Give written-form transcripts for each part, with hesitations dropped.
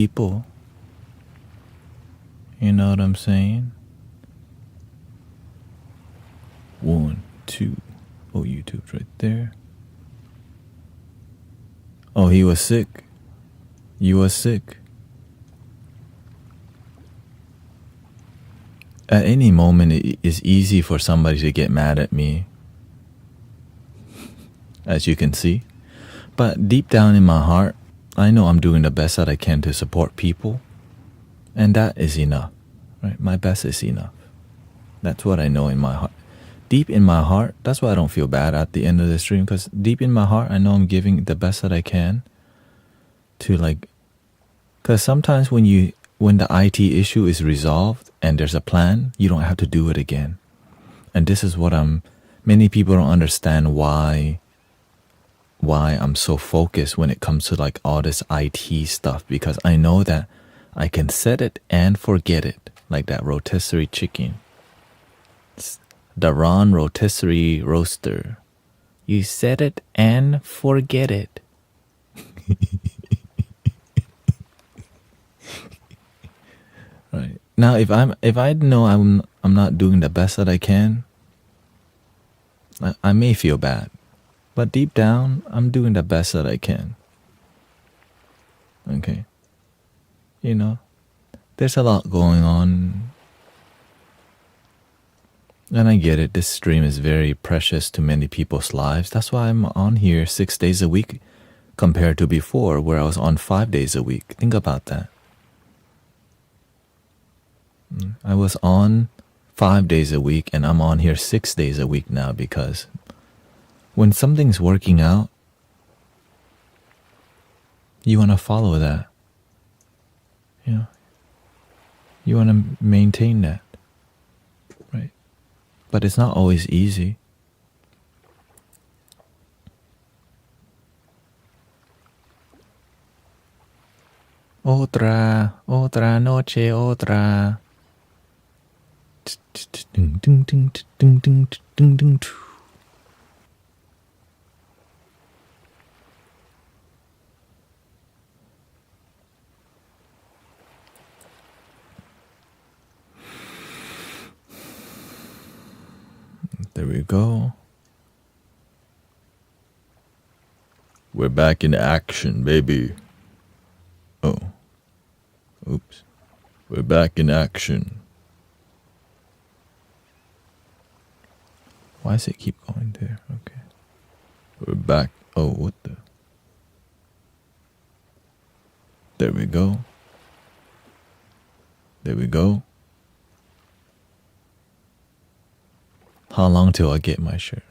people. You know what I'm saying? 1, 2. Oh, YouTube's right there. Oh, he was sick. You was sick. At any moment, it is easy for somebody to get mad at me, as you can see. But deep down in my heart, I know I'm doing the best that I can to support people. And that is enough, right? My best is enough. That's what I know in my heart. Deep in my heart, that's why I don't feel bad at the end of the stream, because deep in my heart, I know I'm giving the best that I can to because sometimes when the IT issue is resolved and there's a plan, you don't have to do it again. And this is what many people don't understand why I'm so focused when it comes to all this IT stuff, because I know that I can set it and forget it, like that rotisserie chicken. The Ron rotisserie roaster. You set it and forget it. Right. Now if I know I'm not doing the best that I can, I may feel bad. But deep down, I'm doing the best that I can. Okay. There's a lot going on. And I get it, this stream is very precious to many people's lives. That's why I'm on here 6 days a week compared to before where I was on 5 days a week. Think about that. I was on 5 days a week and I'm on here 6 days a week now, because when something's working out, you want to follow that. You want to maintain that. Right? But it's not always easy. Otra noche, otra. There we go. We're back in action, baby. Oh. Oops. We're back in action. Why does it keep going there? Okay. We're back. Oh, what the? There we go. There we go. How long till I get my shirt?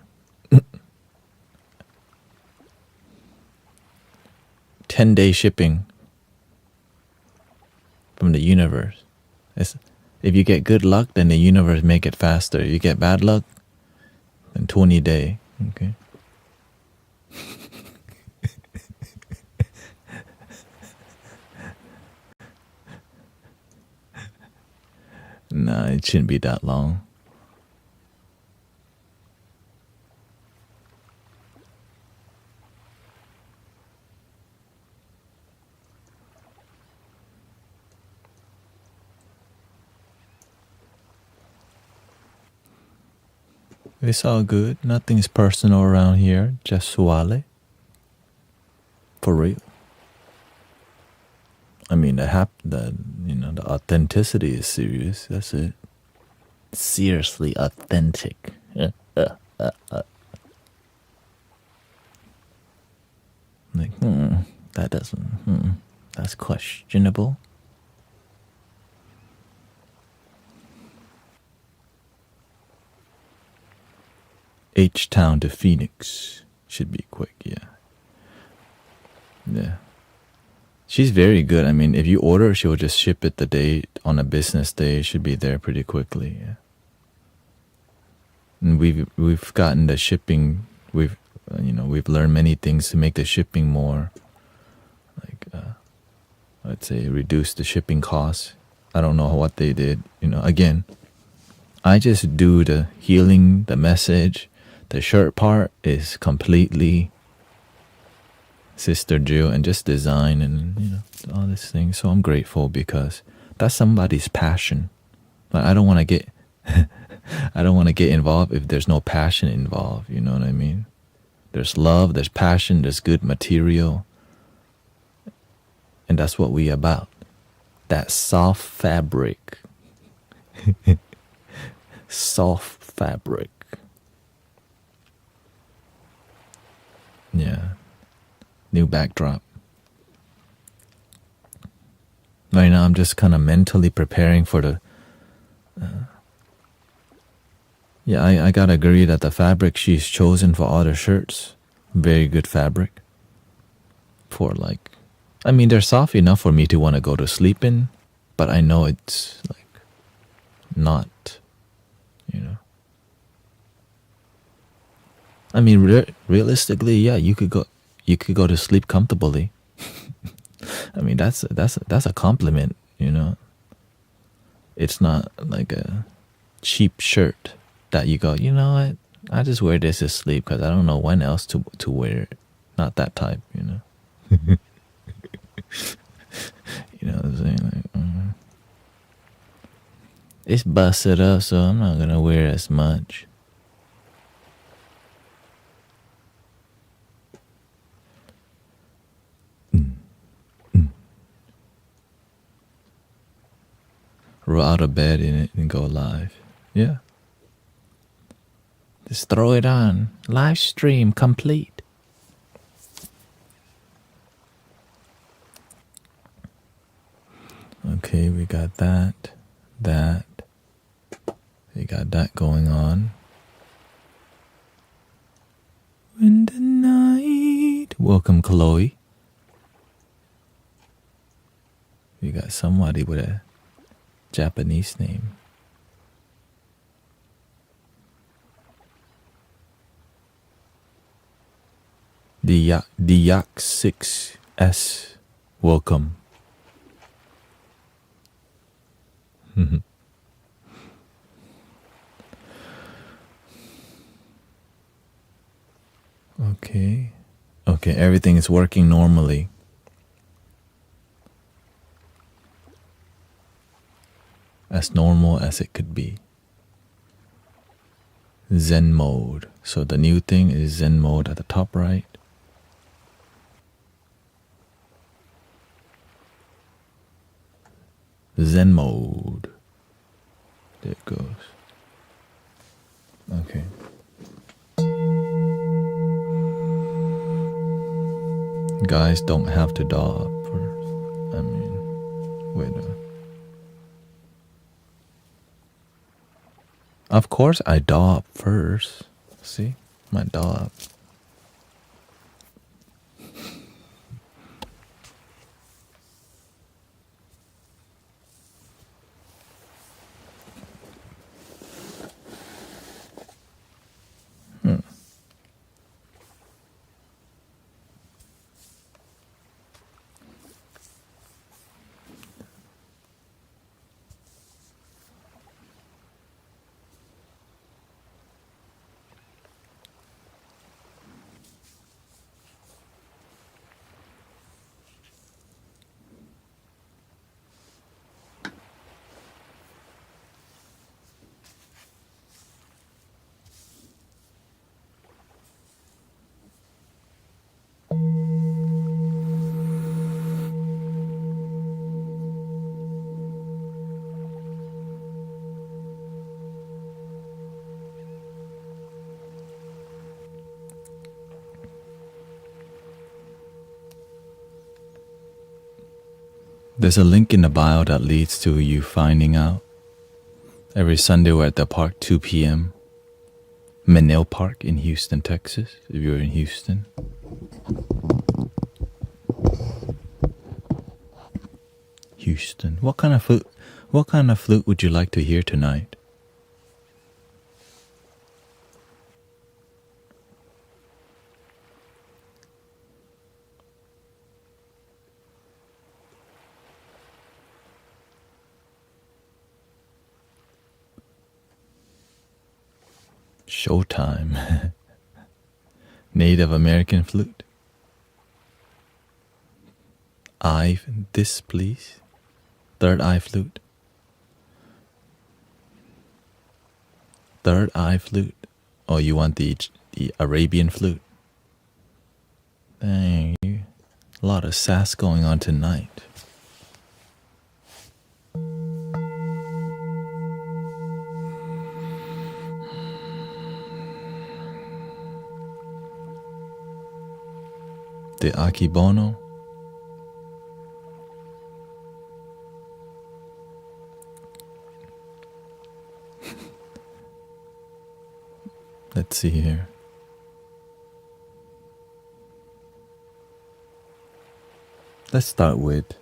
10-day shipping from the universe. If you get good luck, then the universe make it faster. You get bad luck, then 20-day. Okay. Nah, it shouldn't be that long. It's all good. Nothing's personal around here. Just suave. For real. I mean, the authenticity is serious. That's it. Seriously authentic. That doesn't. That's questionable. H-Town to Phoenix. Should be quick, yeah. Yeah. She's very good. I mean, if you order, she will just ship it the day, on a business day. It should be there pretty quickly, yeah. And we've gotten the shipping, we've learned many things to make the shipping more, I'd say reduce the shipping costs. I don't know what they did, again. I just do the healing, the message. The shirt part is completely Sister Jill, and just design and all these things. So I'm grateful because that's somebody's passion. Like, I don't want to get I don't want to get involved if there's no passion involved. You know what I mean? There's love, there's passion, there's good material, and that's what we about. That soft fabric. Soft fabric. Yeah. New backdrop. Right now I'm just kind of mentally preparing for the I gotta agree that the fabric she's chosen for all the shirts, very good fabric. For like, I mean, they're soft enough for me to want to go to sleep in, but I know it's like not, I mean, realistically, yeah, you could go to sleep comfortably. I mean, that's a compliment, It's not like a cheap shirt that you go, you know what? I just wear this to sleep because I don't know when else to wear it. Not that type, You know what I'm saying? Like, it's busted up, so I'm not gonna wear as much. Roll out of bed in it and go live. Yeah. Just throw it on. Live stream complete. Okay, we got that. We got that going on. In the night. Welcome, Chloe. We got somebody with a Japanese name. The Yak 6S. Welcome. Okay, everything is working normally. As normal as it could be. Zen mode. So the new thing is Zen mode at the top right. Zen mode. There it goes. Okay. Guys don't have to doll up first. I mean, wait a minute. Of course I doll up first. See? My doll up. There's a link in the bio that leads to you finding out. Every Sunday we're at the park, 2 p.m. Menil Park in Houston, Texas, if you're in Houston. Houston. What kind of flute would you like to hear tonight? Showtime. Native American flute. eye, this please. Third eye flute. Third eye flute. Oh, you want the Arabian flute? Dang, a lot of sass going on tonight. The Akibono. Let's see here. Let's start with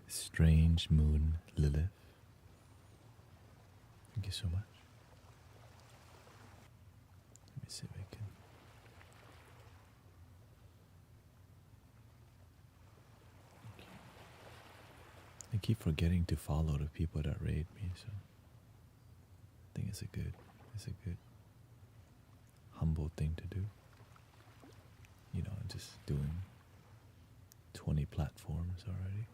Strange Moon Lilith. Thank you so much. Let me see if I can. I keep forgetting to follow the people that raid me, so I think it's a good humble thing to do. You know, just doing 20 platforms already.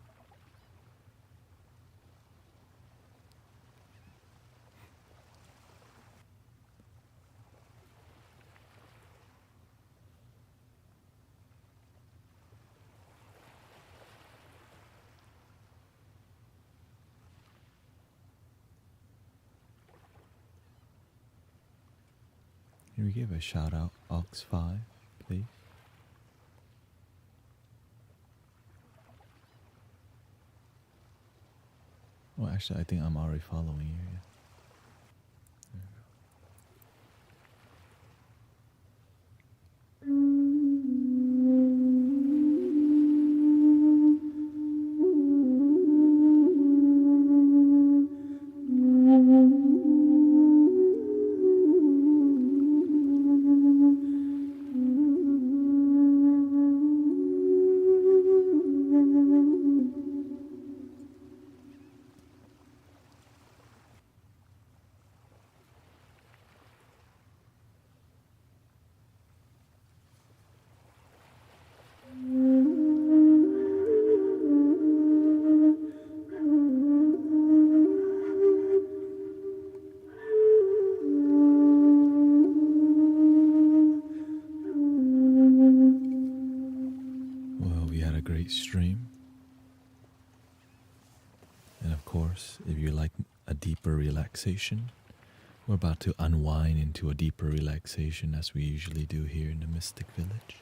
Can we give a shout out, Ox5, please? Well, actually, I think I'm already following you. Yeah. There we go. Well, we had a great stream. And of course, if you like a deeper relaxation, we're about to unwind into a deeper relaxation as we usually do here in the Mystic Village.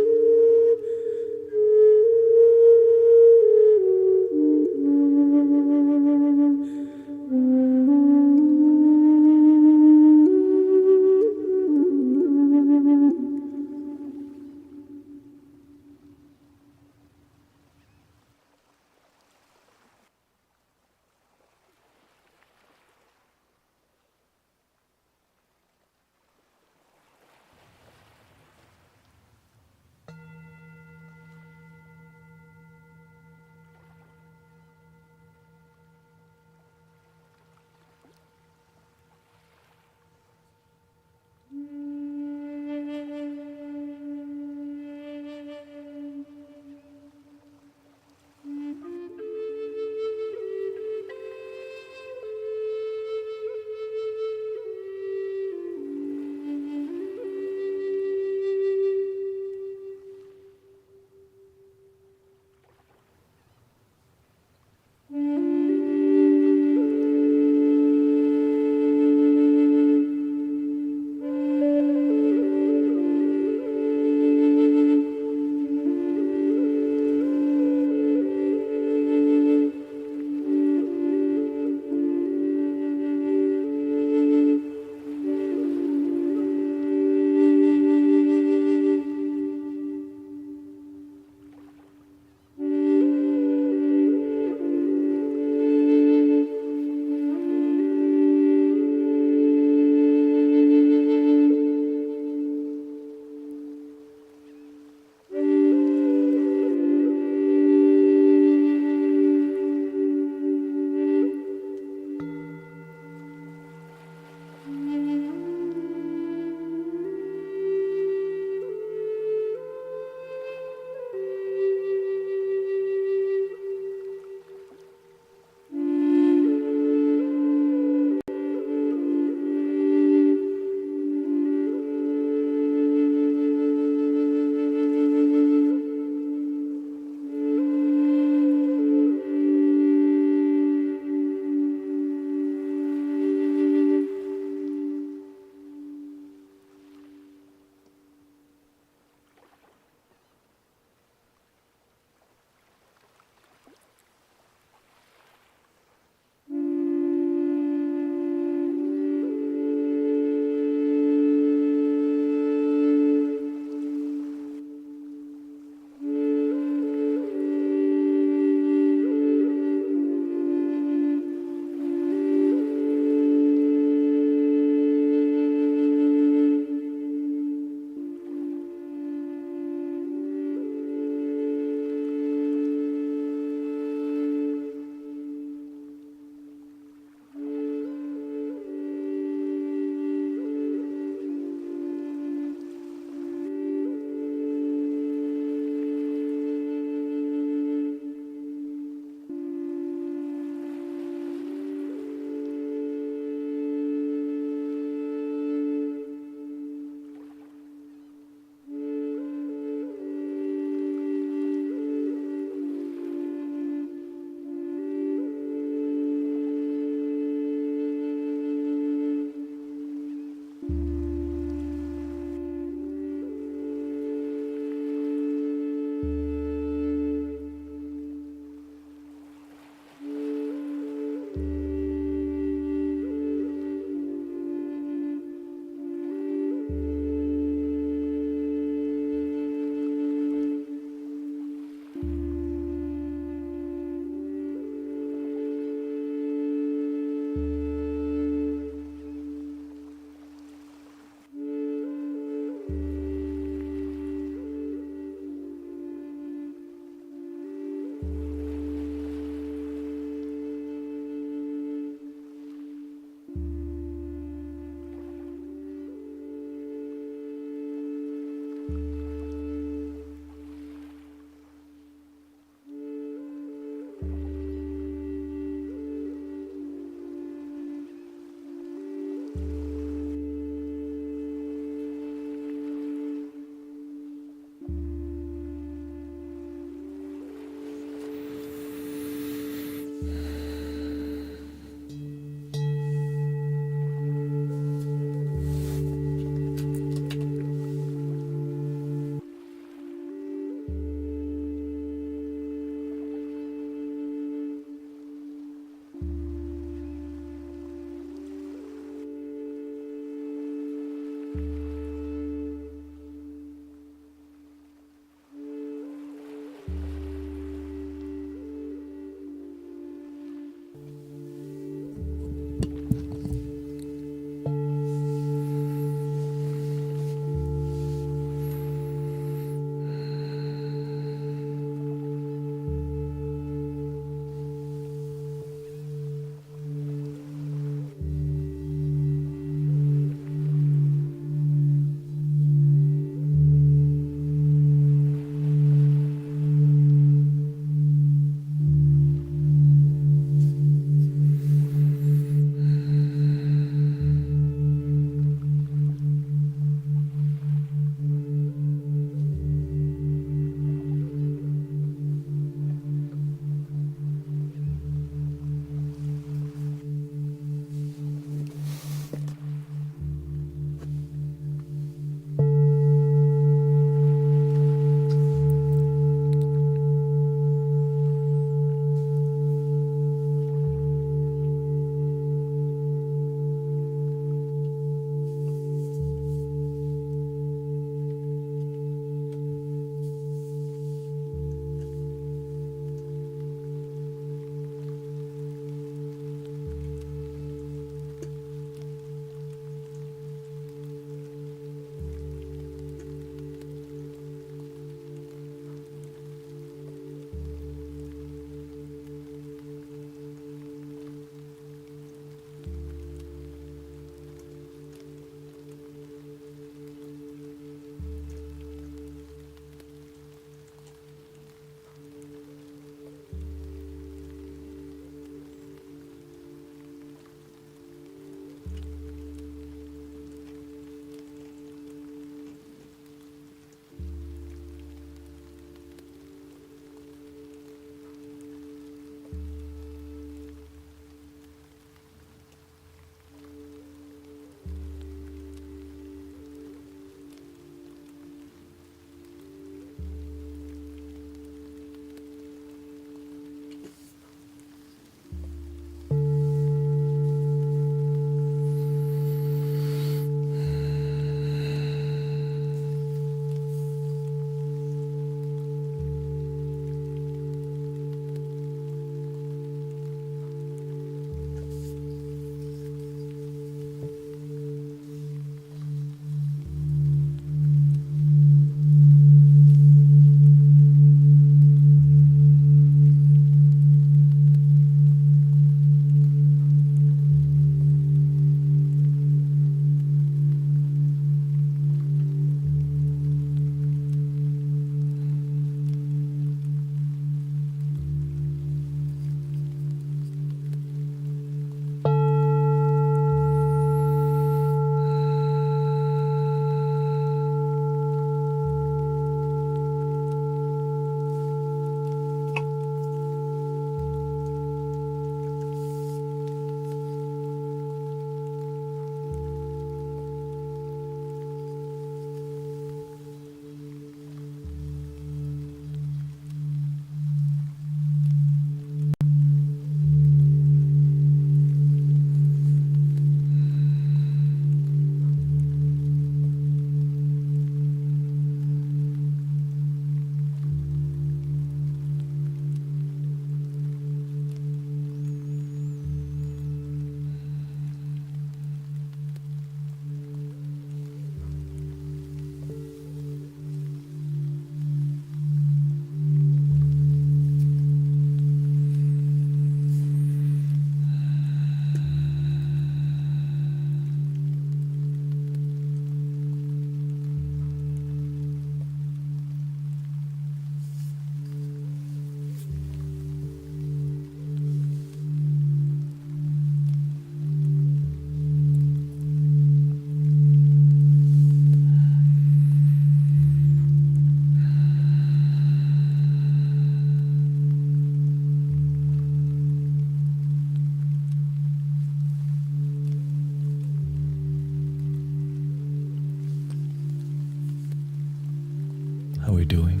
How are we doing?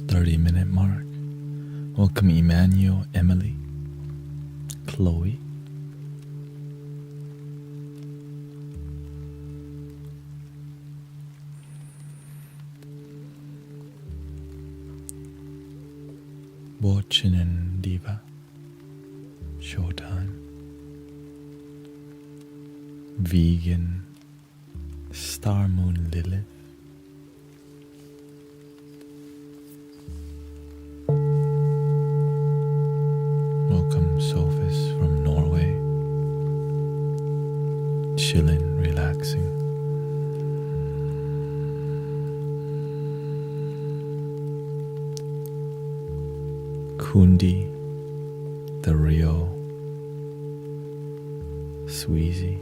30-minute mark. Welcome Emmanuel, Emily, Chloe. Watching in Diva, Showtime, Vegan, Star Moon Lilith, welcome Sophis from Norway, chilling, relaxing. Kundi, the Rio, Sweezy,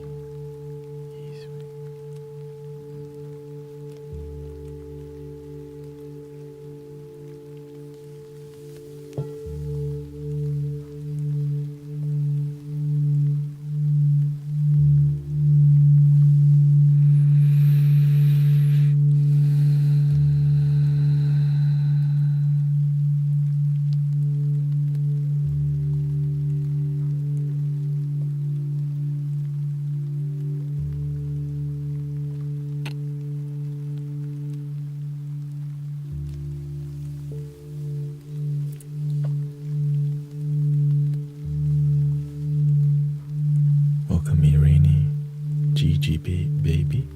welcome Irini, Gigi baby,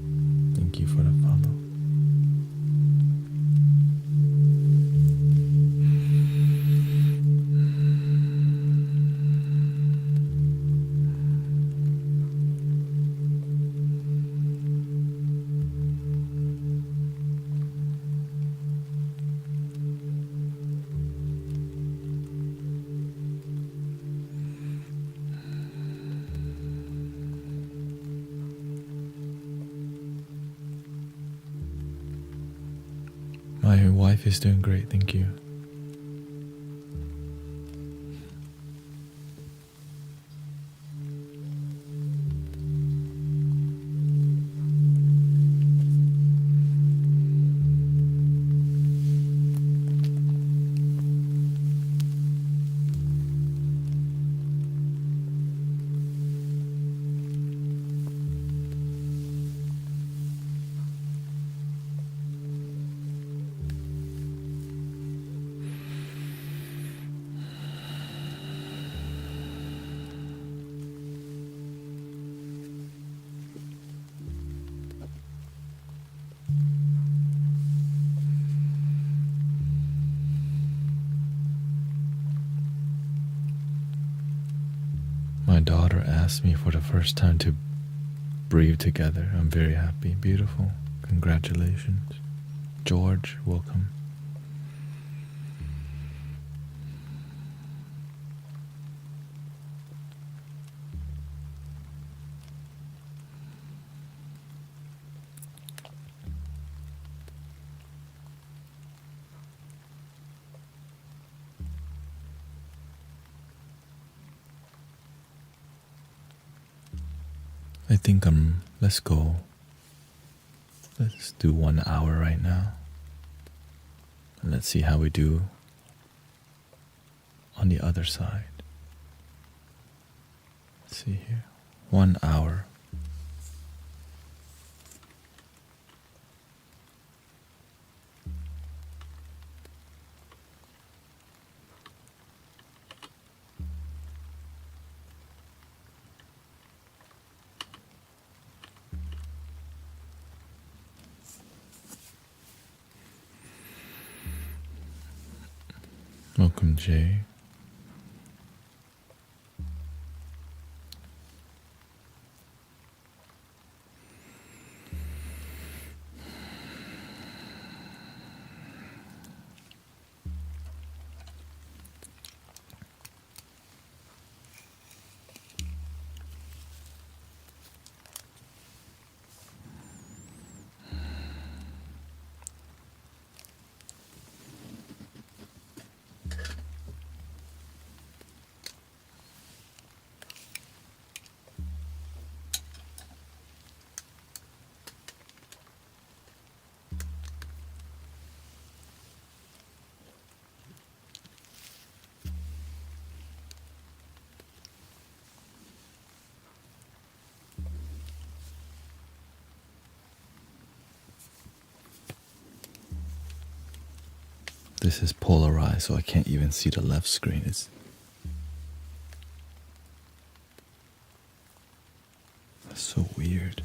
thank you for the follow. My wife is doing great, thank you. My daughter asked me for the first time to breathe together. I'm very happy. Beautiful. Congratulations. George, welcome. I think let's go. Let's do 1 hour right now. And let's see how we do on the other side. Let's see here. 1 hour. Welcome, Jay. this is polarized, so I can't even see the left screen. It's so weird.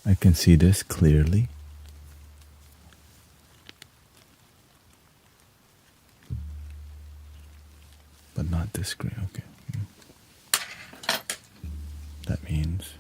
I can see this clearly. But not this screen, okay. That means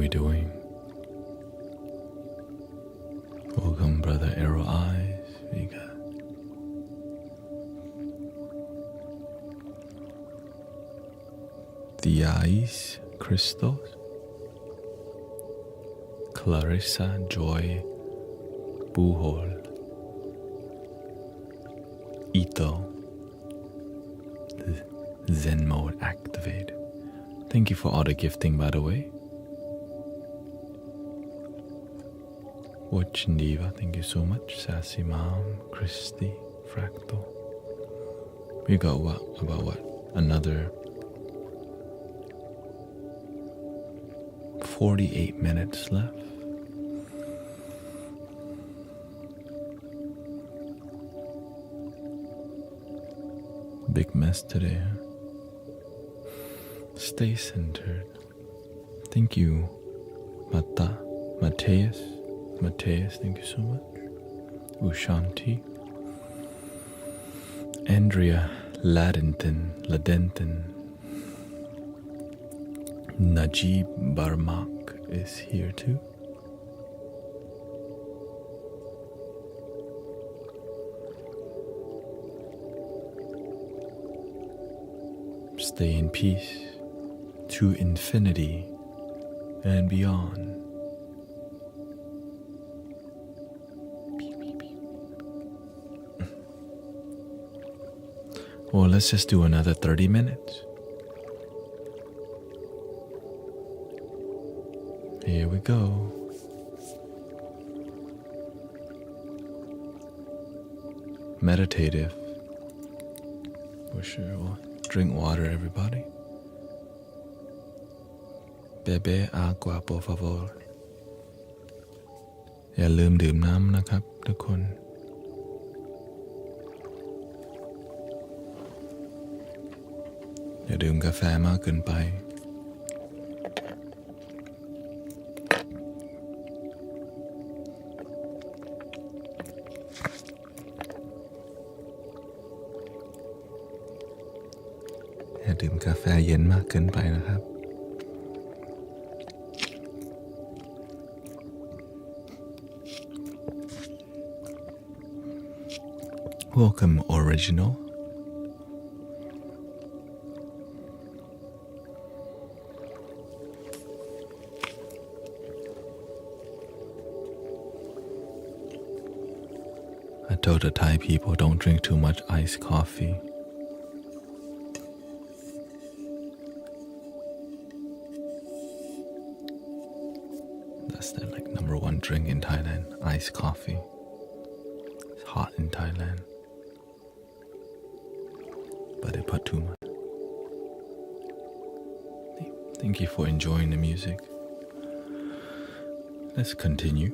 we doing? Welcome, Brother Arrow Eyes. We got Theais Christos, Clarissa Joy Buhol, Ito, Zen mode activated. Thank you for all the gifting, by the way. Watch Diva, thank you so much. Sassy Mom, Christy, Fractal. We got about another 48 minutes left. Big mess today, huh? Stay centered. Thank you, Mateus, thank you so much. Ushanti, Andrea, Ladenton, Najib Barmak is here too. Stay in peace to infinity and beyond. Well, let's just do another 30 minutes. Here we go. Meditative. For sure. Well, drink water, everybody. Bebe agua, por favor. อย่าลืมดื่มน้ำนะครับทุกคน อย่าดื่มกาแฟมากเกินไป อย่าดื่มกาแฟเย็นมากเกินไปนะครับ Welcome, Original. I told the Thai people don't drink too much iced coffee. That's their number one drink in Thailand, iced coffee. It's hot in Thailand. But they put too much. Thank you for enjoying the music. Let's continue.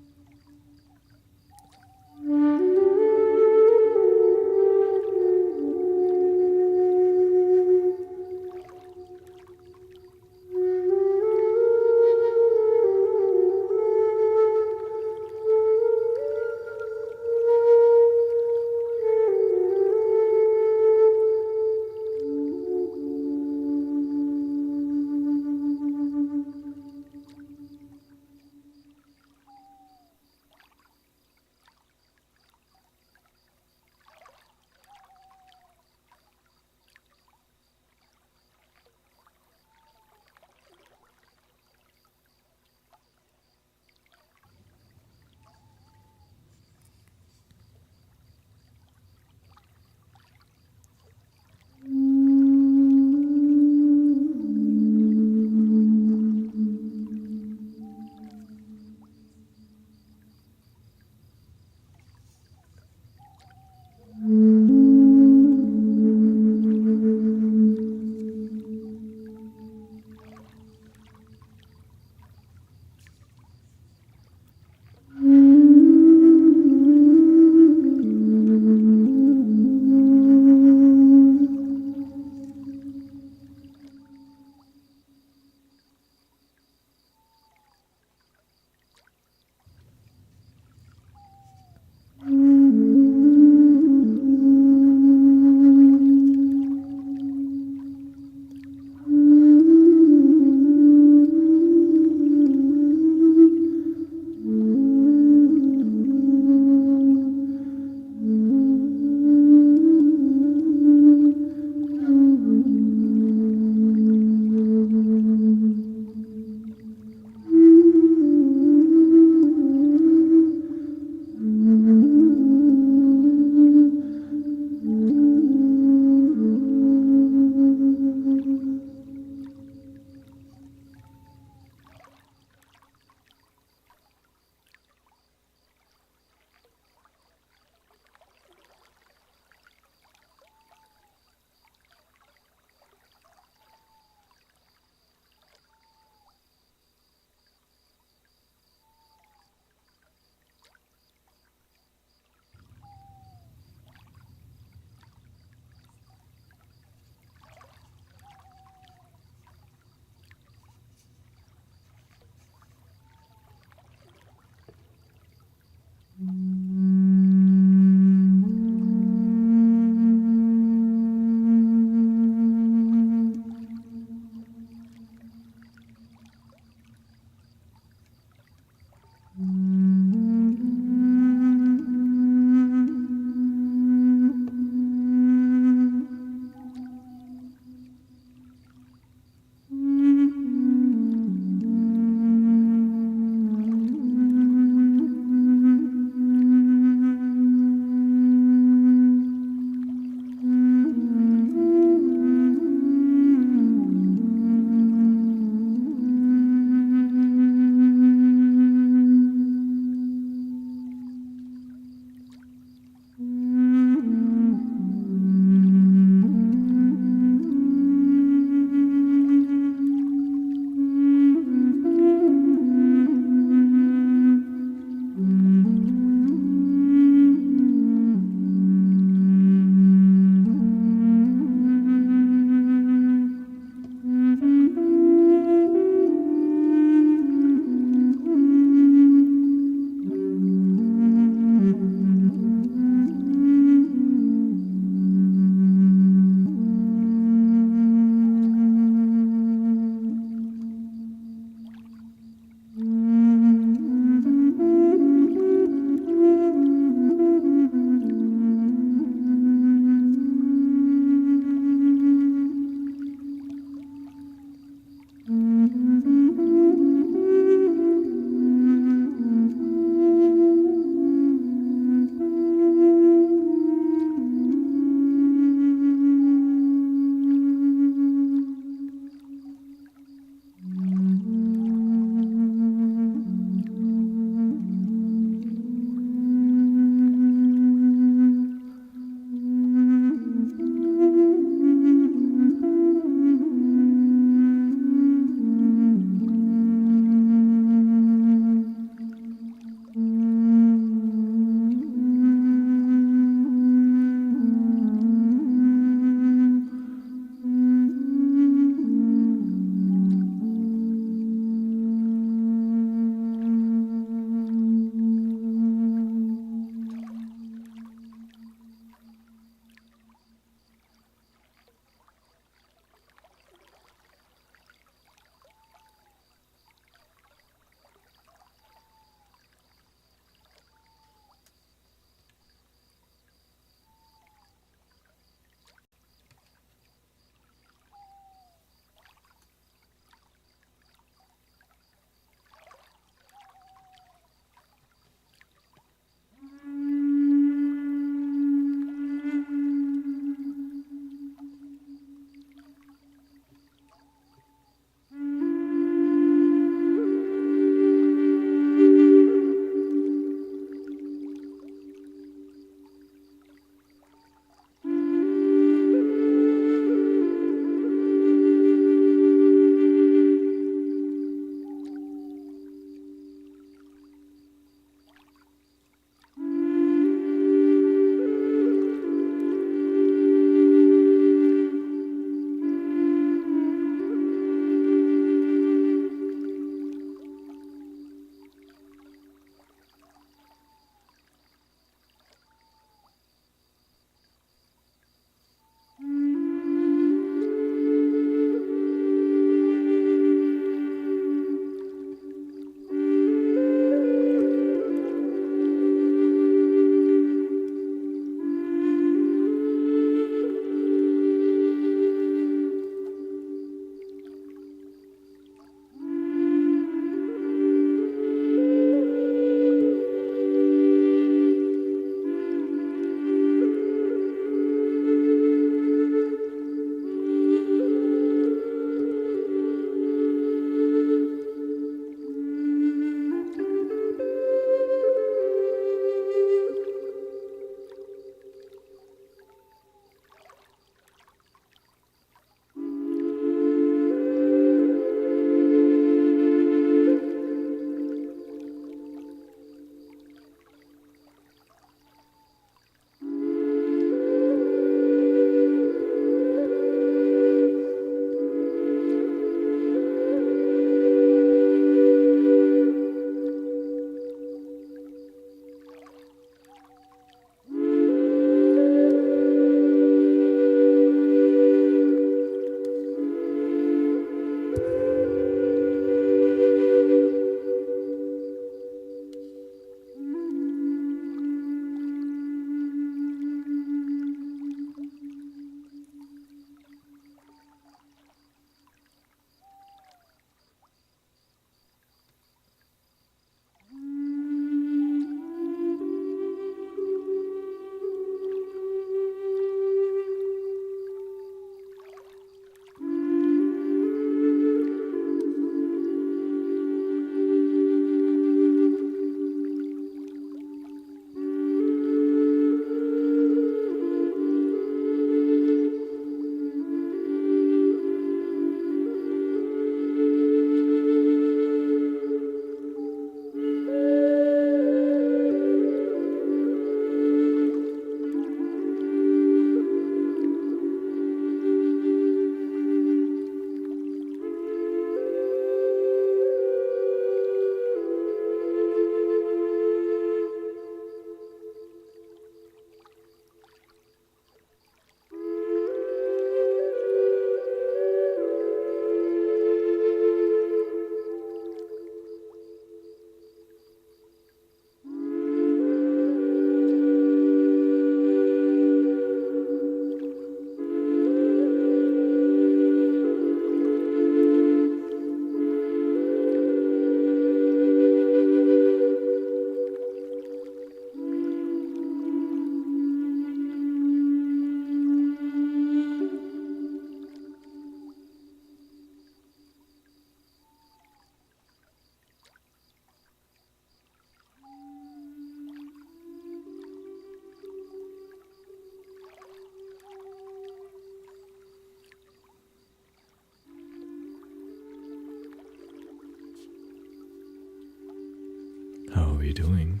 are you doing?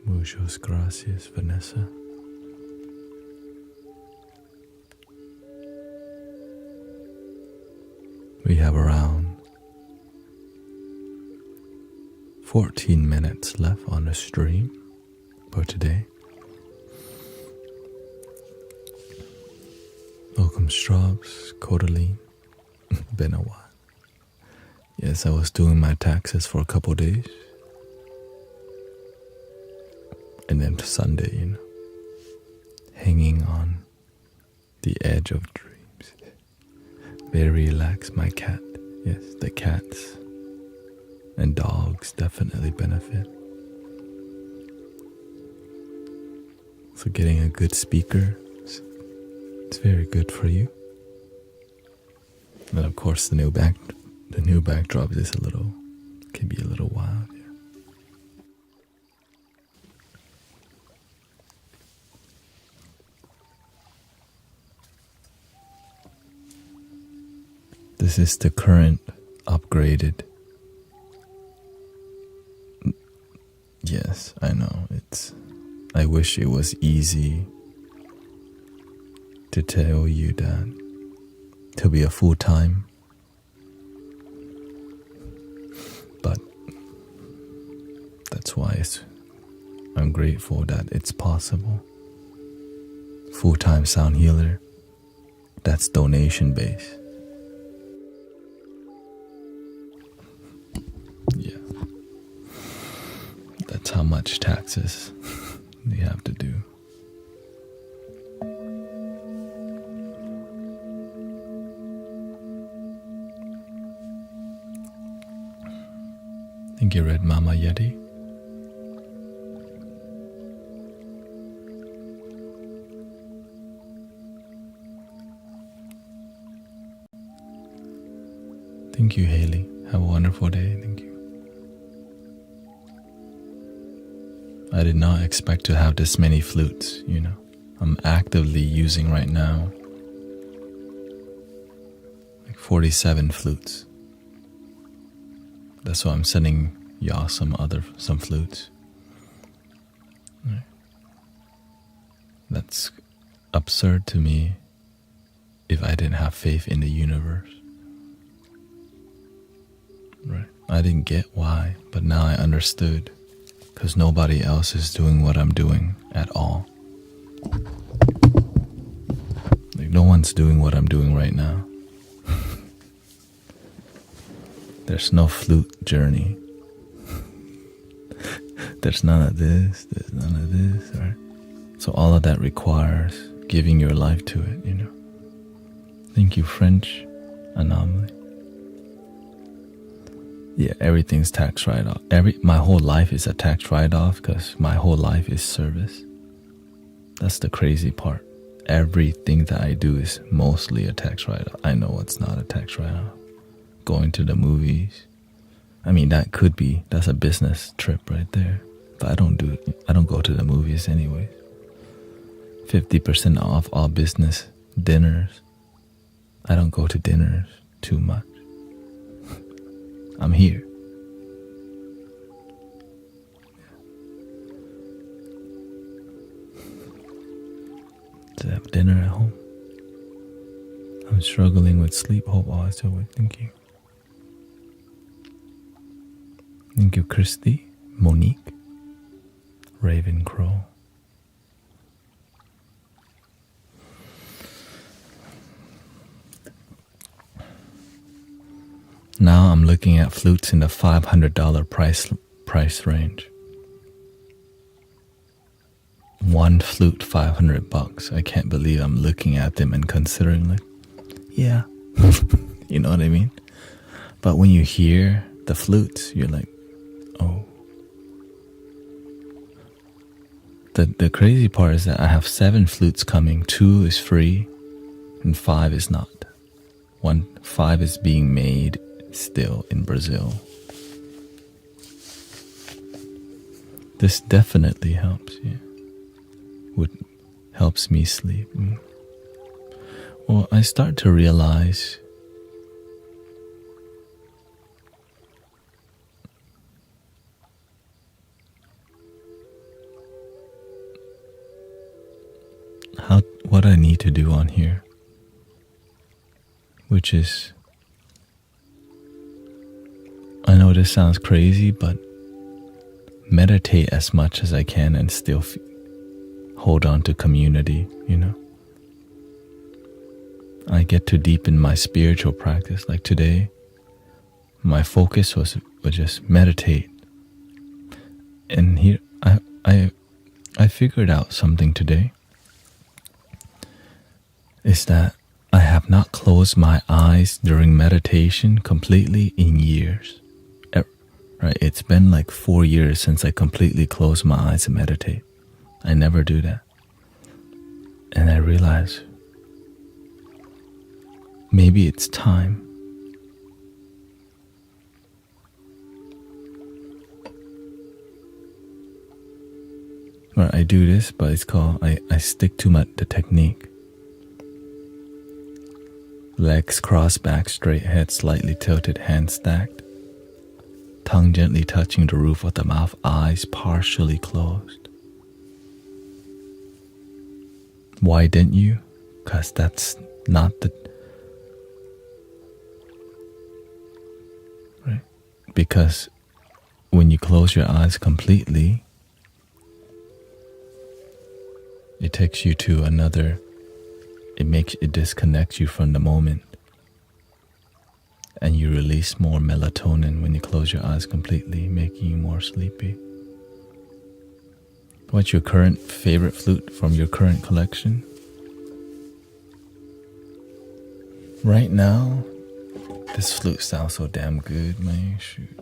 Muchas gracias, Vanessa. We have around 14 minutes left on the stream for today. Welcome, Straubs, Codaline. Been a while. Yes, I was doing my taxes for a couple days. And then Sunday, hanging on the edge of dreams. Very relaxed, my cat. Yes, the cats and dogs definitely benefit. So getting a good speaker, it's very good for you. And of course the new backdrop is can be a little wild. Yeah. This is the current upgraded. Yes, I know. I wish it was easy to tell you that to be a full-time, but that's why I'm grateful that it's possible. Full-time sound healer, that's donation based. Yeah, that's how much taxes you have to do. Thank you, Red Mama Yeti. Thank you, Haley. Have a wonderful day. Thank you. I did not expect to have this many flutes, I'm actively using right now like 47 flutes. That's why I'm sending y'all some flutes. Right. That's absurd to me if I didn't have faith in the universe. Right. I didn't get why, but now I understood. Because nobody else is doing what I'm doing at all. Like no one's doing what I'm doing right now. There's no flute journey. There's none of this, right? So all of that requires giving your life to it, Thank you, French Anomaly. Yeah, everything's tax write-off. My whole life is a tax write-off because my whole life is service. That's the crazy part. Everything that I do is mostly a tax write-off. I know it's not a tax write-off. Going to the movies. That's a business trip right there. But I don't go to the movies anyway. 50% off all business dinners. I don't go to dinners too much. I'm here. To have dinner at home. I'm struggling with sleep. Hope all is well. Thank you. Thank you, Christy, Monique, Raven Crow. Now I'm looking at flutes in the $500 price range. One flute, $500. I can't believe I'm looking at them and considering yeah, you know what I mean? But when you hear the flutes, you're like, oh. The crazy part is that I have 7 flutes coming. 2 is free and 5 is not. 5 is being made still in Brazil. This definitely helps, yeah. Helps me sleep. Well, I start to realize what I need to do on here, which is, I know this sounds crazy, but meditate as much as I can and still hold on to community, I get to deepen my spiritual practice. Like today, my focus was just meditate. And here, I figured out something today. Is that I have not closed my eyes during meditation completely in years. Right? It's been like 4 years since I completely closed my eyes and meditate. I never do that. And I realize maybe it's time. Right, I do this, but it's called, I stick to the technique. Legs crossed back straight, head slightly tilted, hands stacked. Tongue gently touching the roof of the mouth, eyes partially closed. Why didn't you? Because that's not right? Because when you close your eyes completely, it takes you to another, it disconnects you from the moment. And you release more melatonin when you close your eyes completely, making you more sleepy. What's your current favorite flute from your current collection? Right now, this flute sounds so damn good, man. Shoot.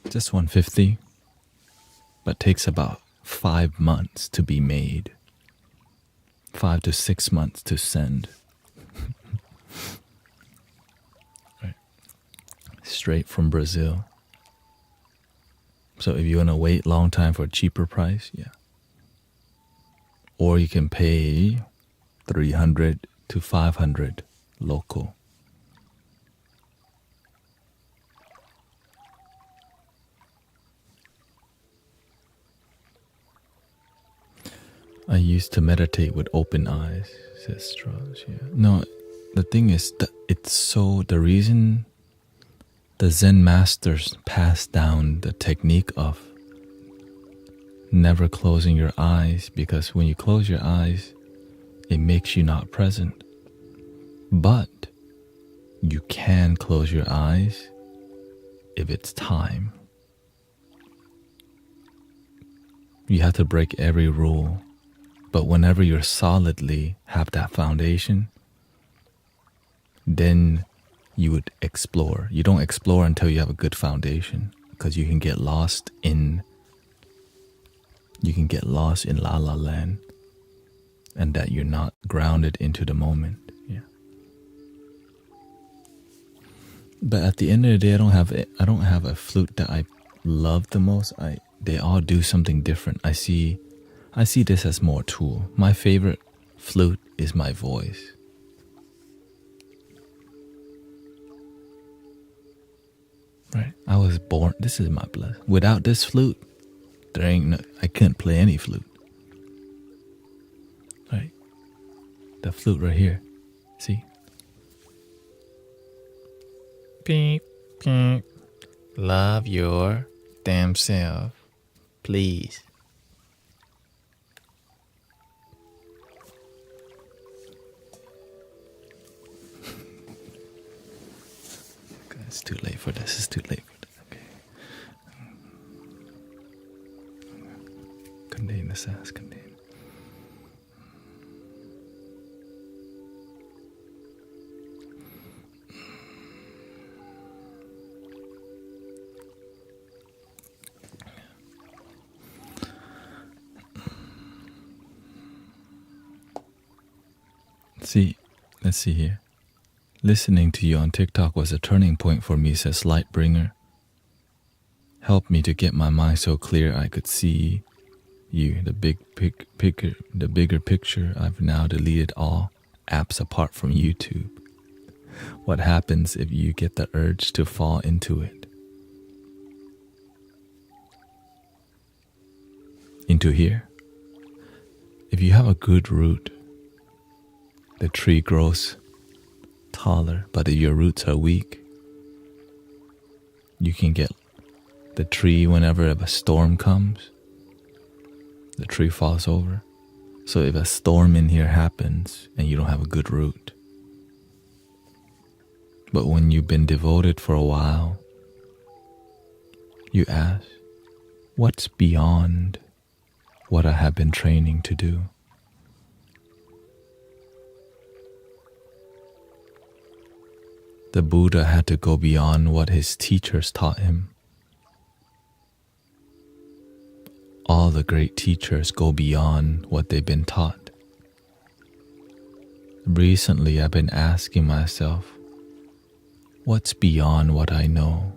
Just 150, but takes about 5 months to be made. 5 to 6 months to send. Right. Straight from Brazil. So if you want to wait long time for a cheaper price, yeah. Or you can pay 300 to 500 local. I used to meditate with open eyes, says Strauss. Yeah. No, the thing is that the reason the Zen masters passed down the technique of never closing your eyes, because when you close your eyes, it makes you not present. But you can close your eyes if it's time. You have to break every rule. But whenever you're solidly have that foundation, then you would explore. You don't explore until you have a good foundation, because you can get lost in la la land, and that you're not grounded into the moment. Yeah. But at the end of the day, I don't have a flute that I love the most. They all do something different. I see this as more tool. My favorite flute is my voice. Right? I was born, this is my blood. Without this flute, I couldn't play any flute. Right? The flute right here. See? Beep, beep. Love your damn self. Please. It's too late for this. It's too late for this. Okay. Contain the sass. Contain. See, let's see here. Listening to you on TikTok was a turning point for me, says Lightbringer. Helped me to get my mind so clear I could see you, the bigger picture. I've now deleted all apps apart from YouTube. What happens if you get the urge to fall into it? Into here? If you have a good root, the tree grows taller, but if your roots are weak, you can get the tree whenever a storm comes, the tree falls over. So if a storm in here happens and you don't have a good root, but when you've been devoted for a while, you ask, what's beyond what I have been training to do? The Buddha had to go beyond what his teachers taught him. All the great teachers go beyond what they've been taught. Recently, I've been asking myself, what's beyond what I know?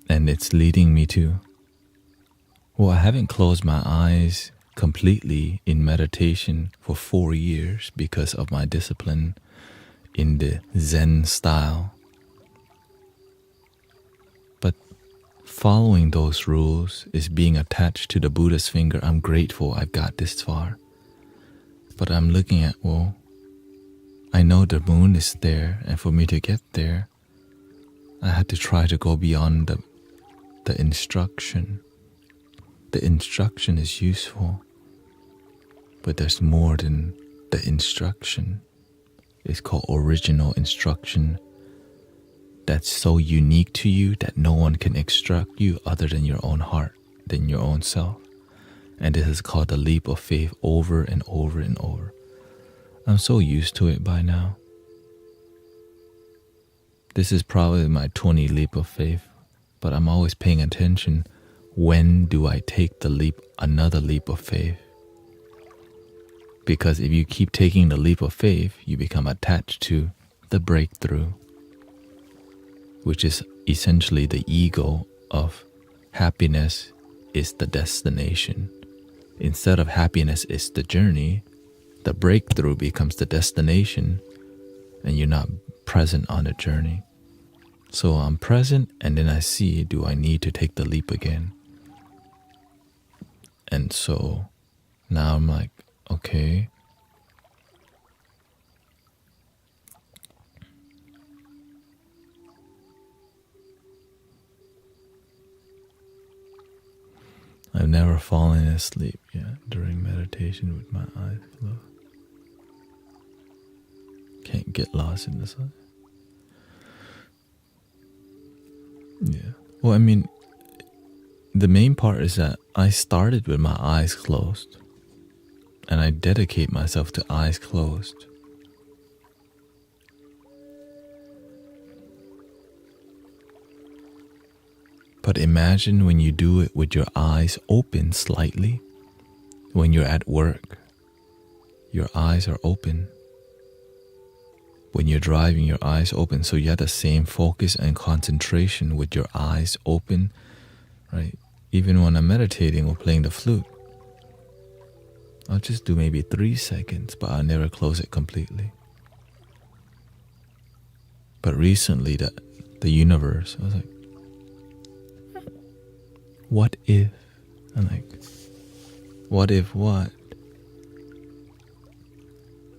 And it's leading me to, well, I haven't closed my eyes completely in meditation for 4 years because of my discipline in the Zen style. But following those rules is being attached to the Buddha's finger. I'm grateful I've got this far. But I'm looking at, well, I know the moon is there, and for me to get there, I had to try to go beyond the instruction. The instruction is useful, but there's more than the instruction. It's called original instruction. That's so unique to you that no one can instruct you other than your own heart, than your own self. And this is called the leap of faith over and over and over. I'm so used to it by now. This is probably my 20th leap of faith, but I'm always paying attention. When do I take another leap of faith? Because if you keep taking the leap of faith, you become attached to the breakthrough, which is essentially the ego of happiness is the destination. Instead of happiness is the journey, the breakthrough becomes the destination, and you're not present on the journey. So I'm present, and then I see, do I need to take the leap again? And so now I'm like, okay, I've never fallen asleep yet during meditation with my eyes closed. Can't get lost in the sun. Yeah. Well, I mean, the main part is that I started with my eyes closed, and I dedicate myself to eyes closed. But imagine when you do it with your eyes open slightly. When you're at work, your eyes are open. When you're driving, your eyes open. So you have the same focus and concentration with your eyes open, right? Even when I'm meditating or playing the flute, I'll just do maybe 3 seconds, but I'll never close it completely. But recently, the universe, I was like, what if? I'm like, what if what?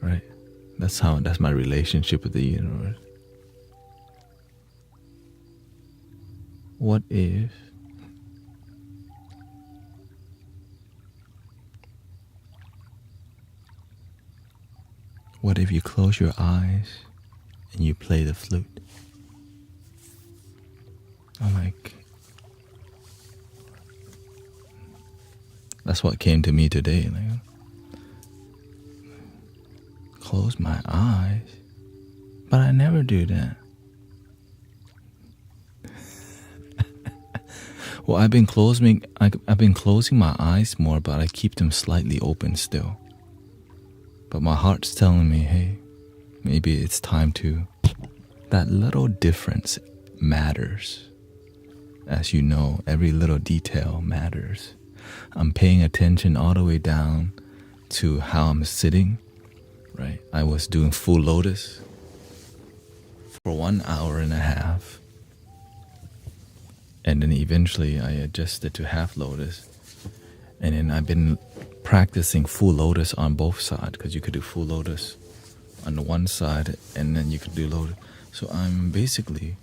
Right? That's my relationship with the universe. What if? What if you close your eyes and you play the flute? I'm like, that's what came to me today. Like, close my eyes, but I never do that. Well, I've been closing my eyes more, but I keep them slightly open still. But my heart's telling me, hey, maybe it's time to. That little difference matters. As you know, every little detail matters. I'm paying attention all the way down to how I'm sitting, right? I was doing full lotus for 1 hour and a half. And then eventually I adjusted to half lotus. And then I've been practicing full lotus on both sides, because you could do full lotus on the one side and then you could do lotus. So I'm basically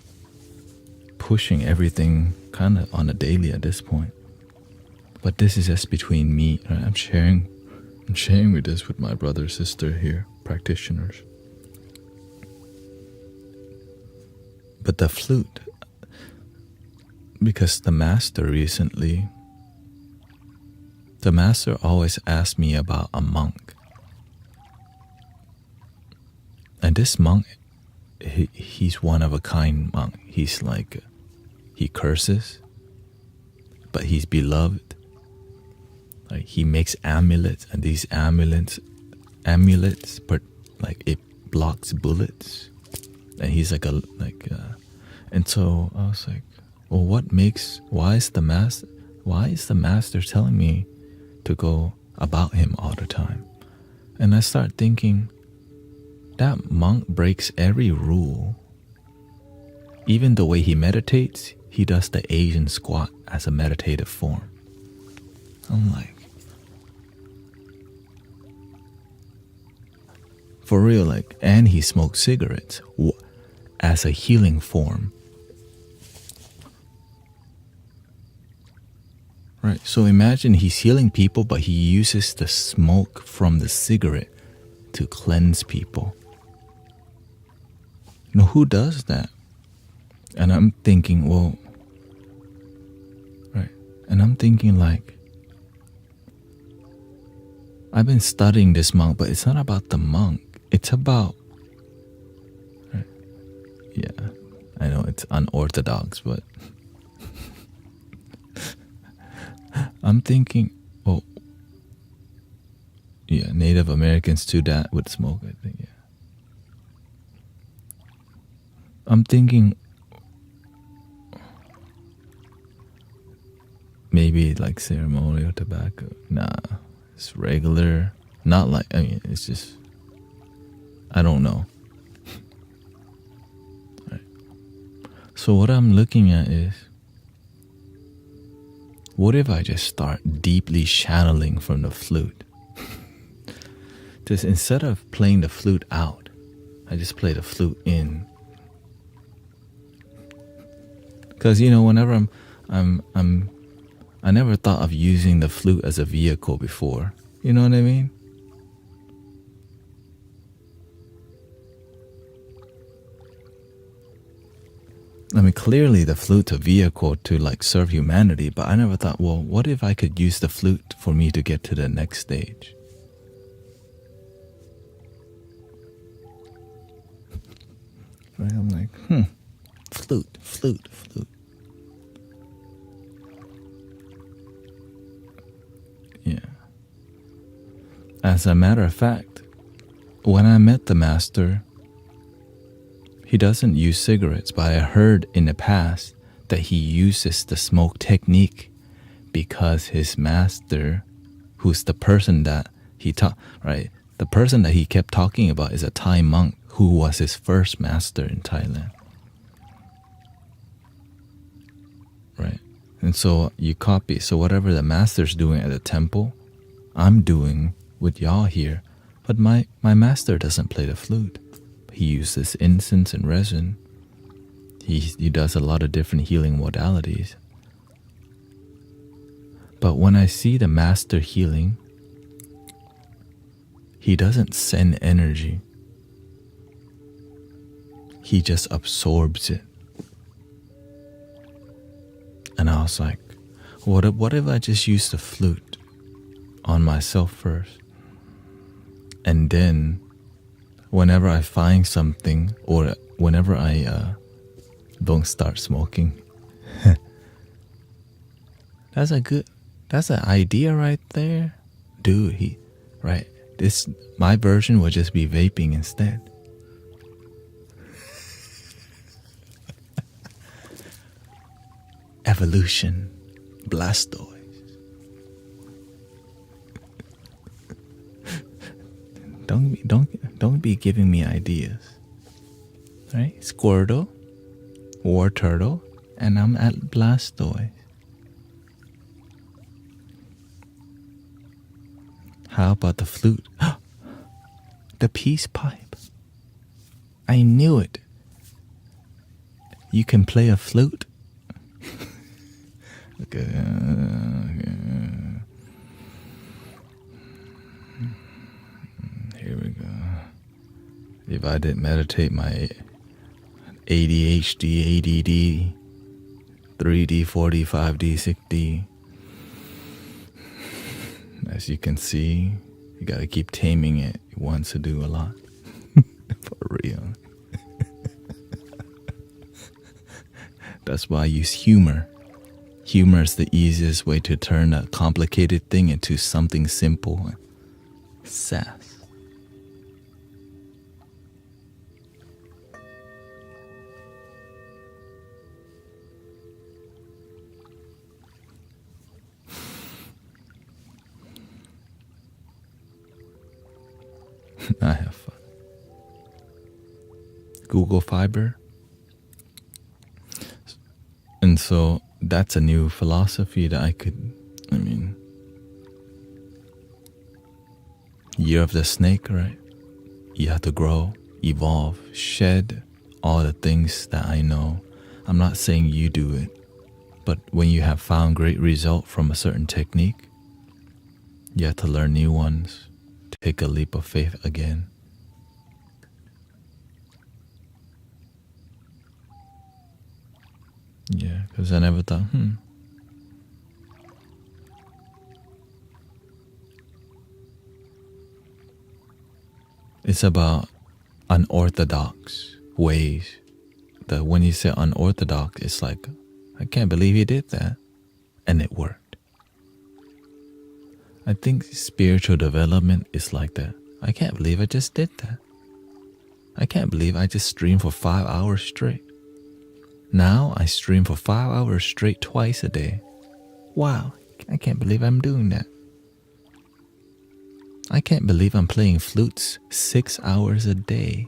pushing everything kind of on a daily at this point. But this is just between me. Right? I'm sharing with this with my brother, sister here, practitioners. But the flute, because the master always asked me about a monk. And this monk, he's one of a kind monk. He's like, he curses, but he's beloved. Like, he makes amulets, and these amulets, but like it blocks bullets. And he's and so I was like, well, why is the master telling me to go about him all the time? And I start thinking, that monk breaks every rule. Even the way he meditates, he does the Asian squat as a meditative form. I'm like, for real, like, and he smokes cigarettes as a healing form. Right, so imagine he's healing people, but he uses the smoke from the cigarette to cleanse people. You know, who does that? And I'm thinking, well, right, and I'm thinking like, I've been studying this monk, but it's not about the monk. It's about, right, yeah, I know it's unorthodox, but I'm thinking, oh, yeah, Native Americans too that would smoke, I think, yeah. I'm thinking, maybe like ceremonial tobacco. Nah, it's regular. Not like, I mean, it's just, I don't know. Right. So what I'm looking at is, what if I just start deeply channeling from the flute? Just instead of playing the flute out, I just play the flute in. Because, you know, whenever I never thought of using the flute as a vehicle before. You know what I mean? I mean, clearly the flute's a vehicle to like serve humanity, but I never thought, well, what if I could use the flute for me to get to the next stage? Right? I'm like, flute. Yeah. As a matter of fact, when I met the master, he doesn't use cigarettes, but I heard in the past that he uses the smoke technique because his master, who's the person that he taught, right? The person that he kept talking about is a Thai monk who was his first master in Thailand. Right? And so you copy. So whatever the master's doing at the temple, I'm doing with y'all here. But my master doesn't play the flute. He uses incense and resin. He does a lot of different healing modalities. But when I see the master healing, he doesn't send energy. He just absorbs it. And I was like, what if I just use the flute on myself first? And then whenever I find something, or whenever I don't start smoking, That's an idea right there. Dude, right? My version would just be vaping instead. Evolution. Blastoise. Don't be giving me ideas. Right? Squirtle, War Turtle, and I'm at Blastoise. How about the flute? The peace pipe. I knew it. You can play a flute? Okay. Here we go. If I didn't meditate, my ADHD, ADD, 3D, 4D, 5D, 6D. As you can see, you gotta keep taming it. It wants to do a lot. For real. That's why I use humor. Humor is the easiest way to turn a complicated thing into something simple. Sass. I have fun. Google Fiber. And so that's a new philosophy that Year of the Snake, right? You have to grow, evolve, shed all the things that I know. I'm not saying you do it, but when you have found great result from a certain technique, you have to learn new ones. Take a leap of faith again. Yeah, because I never thought, It's about unorthodox ways. When you say unorthodox, it's like, I can't believe you did that. And it worked. I think spiritual development is like that. I can't believe I just did that. I can't believe I just streamed for 5 hours straight. Now I stream for 5 hours straight twice a day. Wow, I can't believe I'm doing that. I can't believe I'm playing flutes 6 hours a day.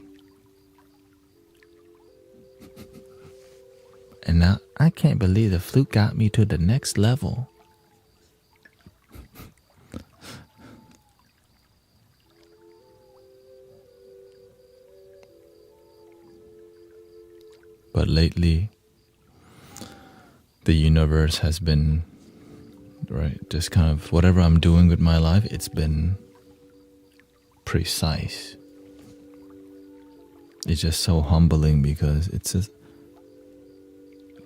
And now I can't believe the flute got me to the next level. But lately, the universe has been, right, just kind of whatever I'm doing with my life, it's been precise. It's just so humbling because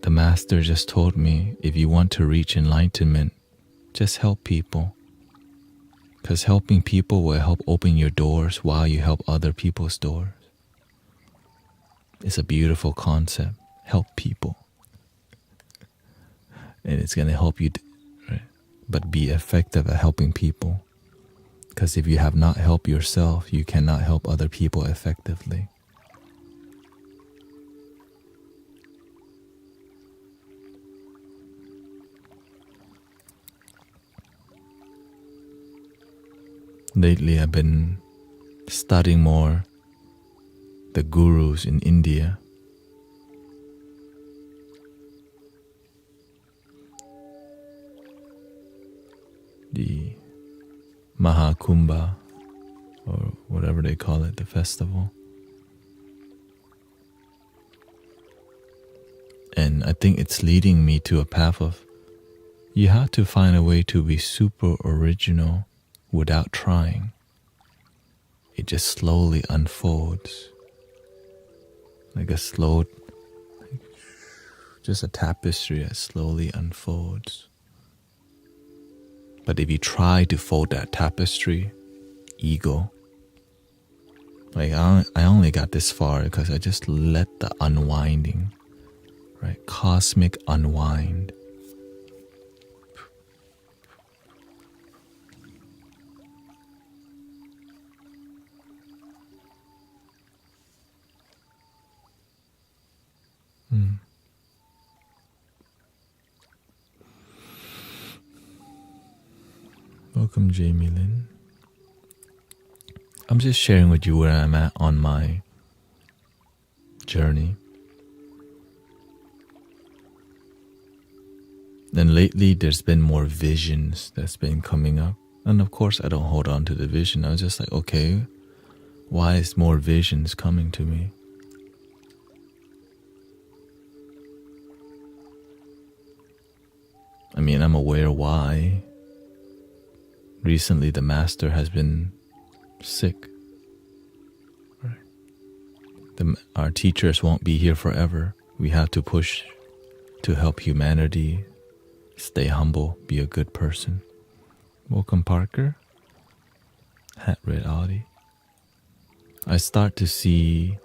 the master just told me, if you want to reach enlightenment, just help people. Because helping people will help open your doors while you help other people's doors. It's a beautiful concept. Help people. And it's going to help you, right? But be effective at helping people. Because if you have not helped yourself, you cannot help other people effectively. Lately, I've been studying more the gurus in India. The Mahakumbha, or whatever they call it, the festival. And I think it's leading me to a path of, you have to find a way to be super original without trying. It just slowly unfolds. Like just a tapestry that slowly unfolds. But if you try to fold that tapestry, ego. Like I only got this far because I just let the unwinding, right? Cosmic unwind. Welcome, Jamie Lynn. I'm just sharing with you where I'm at on my journey. And lately, there's been more visions that's been coming up. And of course, I don't hold on to the vision. I was just like, okay, why is more visions coming to me? I mean, I'm aware why. Recently, the master has been sick. Right? Our teachers won't be here forever. We have to push to help humanity. Stay humble, be a good person. Welcome, Parker. Hat Red Audi. I start to see,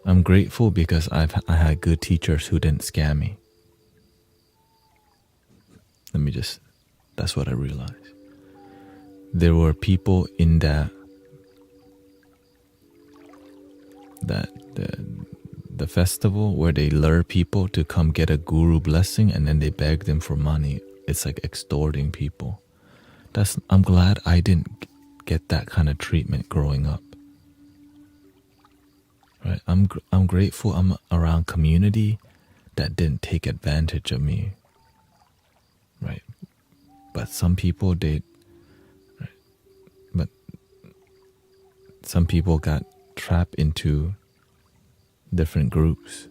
I'm grateful because I had good teachers who didn't scam me. That's what I realized. There were people in the festival where they lure people to come get a guru blessing and then they beg them for money. It's like extorting people. I'm glad I didn't get that kind of treatment growing up. Right? I'm grateful I'm around community that didn't take advantage of me. Right? But some people some people got trapped into different groups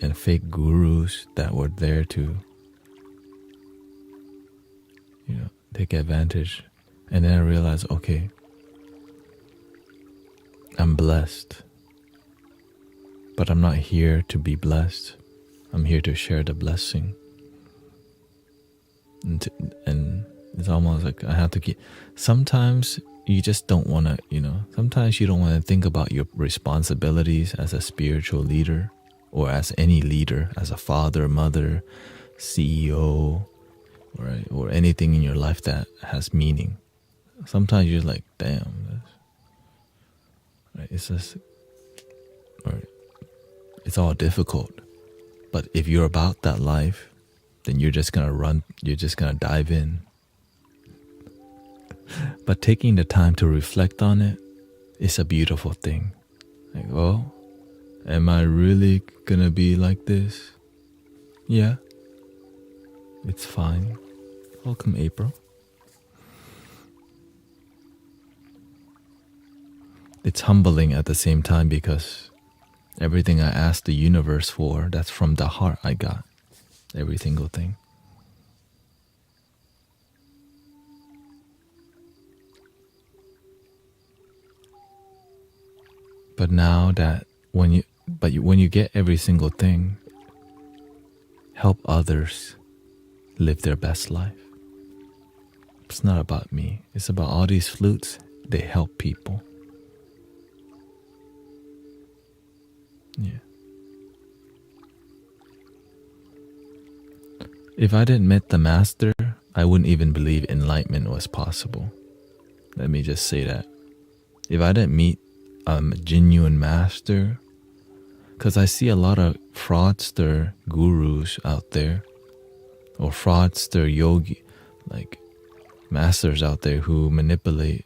and fake gurus that were there to, take advantage. And then I realized, okay, I'm blessed, but I'm not here to be blessed. I'm here to share the blessing. And it's almost like I have to keep. Sometimes you just don't want to, sometimes you don't want to think about your responsibilities as a spiritual leader or as any leader, as a father, mother, CEO, right, or anything in your life that has meaning. Sometimes you're like, damn, right, it's just, right, it's all difficult. But if you're about that life, then you're just going to run, you're just going to dive in. But taking the time to reflect on it is a beautiful thing. Like, oh, am I really going to be like this? Yeah, it's fine. Welcome, April. It's humbling at the same time because everything I asked the universe for, that's from the heart I got. Every single thing. But now that when you get every single thing, help others live their best life. It's not about me. It's about all these flutes. They help people. Yeah. If I didn't meet the master, I wouldn't even believe enlightenment was possible. Let me just say that. If I didn't meet a genuine master, because I see a lot of fraudster gurus out there, or fraudster yogi, like masters out there who manipulate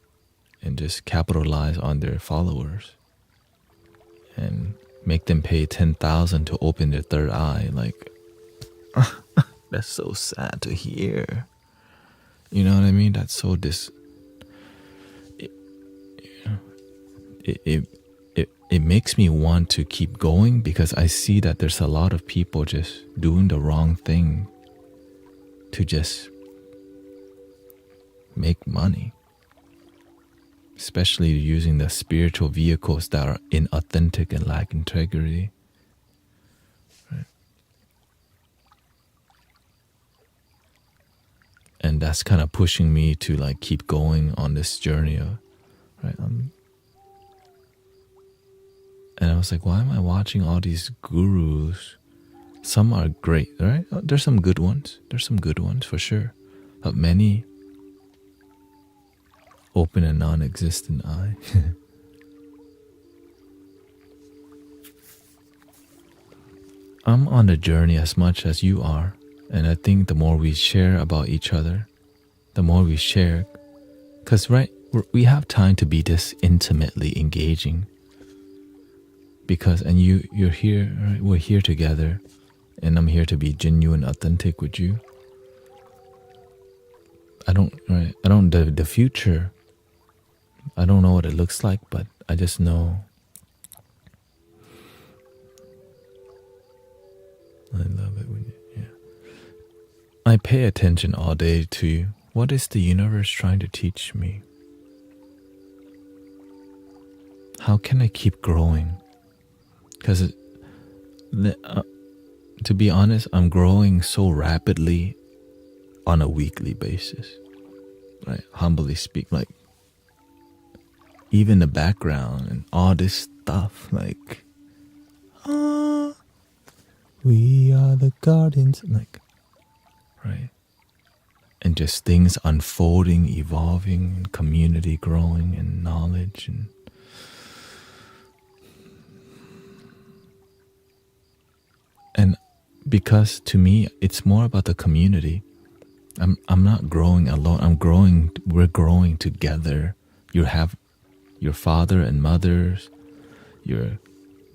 and just capitalize on their followers and make them pay $10,000 to open their third eye. Like, that's so sad to hear. You know what I mean? That's so It makes me want to keep going because I see that there's a lot of people just doing the wrong thing to just make money, especially using the spiritual vehicles that are inauthentic and lack integrity. Right? And that's kind of pushing me to like keep going on this journey of, right? And I was like, why am I watching all these gurus? Some are great, right? There's some good ones. There's some good ones for sure. But many open a non-existent eye. I'm on the journey as much as you are. And I think the more we share about each other, the more we share. Because, right, we have time to be this intimately engaging. Because, and you're here, right? We're here together, and I'm here to be genuine, authentic with you. The future, I don't know what it looks like, but I just know I love it when I pay attention all day to what is the universe trying to teach me? How can I keep growing? Because to be honest, I'm growing so rapidly on a weekly basis. Right? Humbly speak, like even the background and all this stuff, like we are the gardens, like, right? And just things unfolding, evolving, and community growing, and knowledge, and because to me it's more about the community. I'm not growing alone. We're growing together. You have your father and mothers, your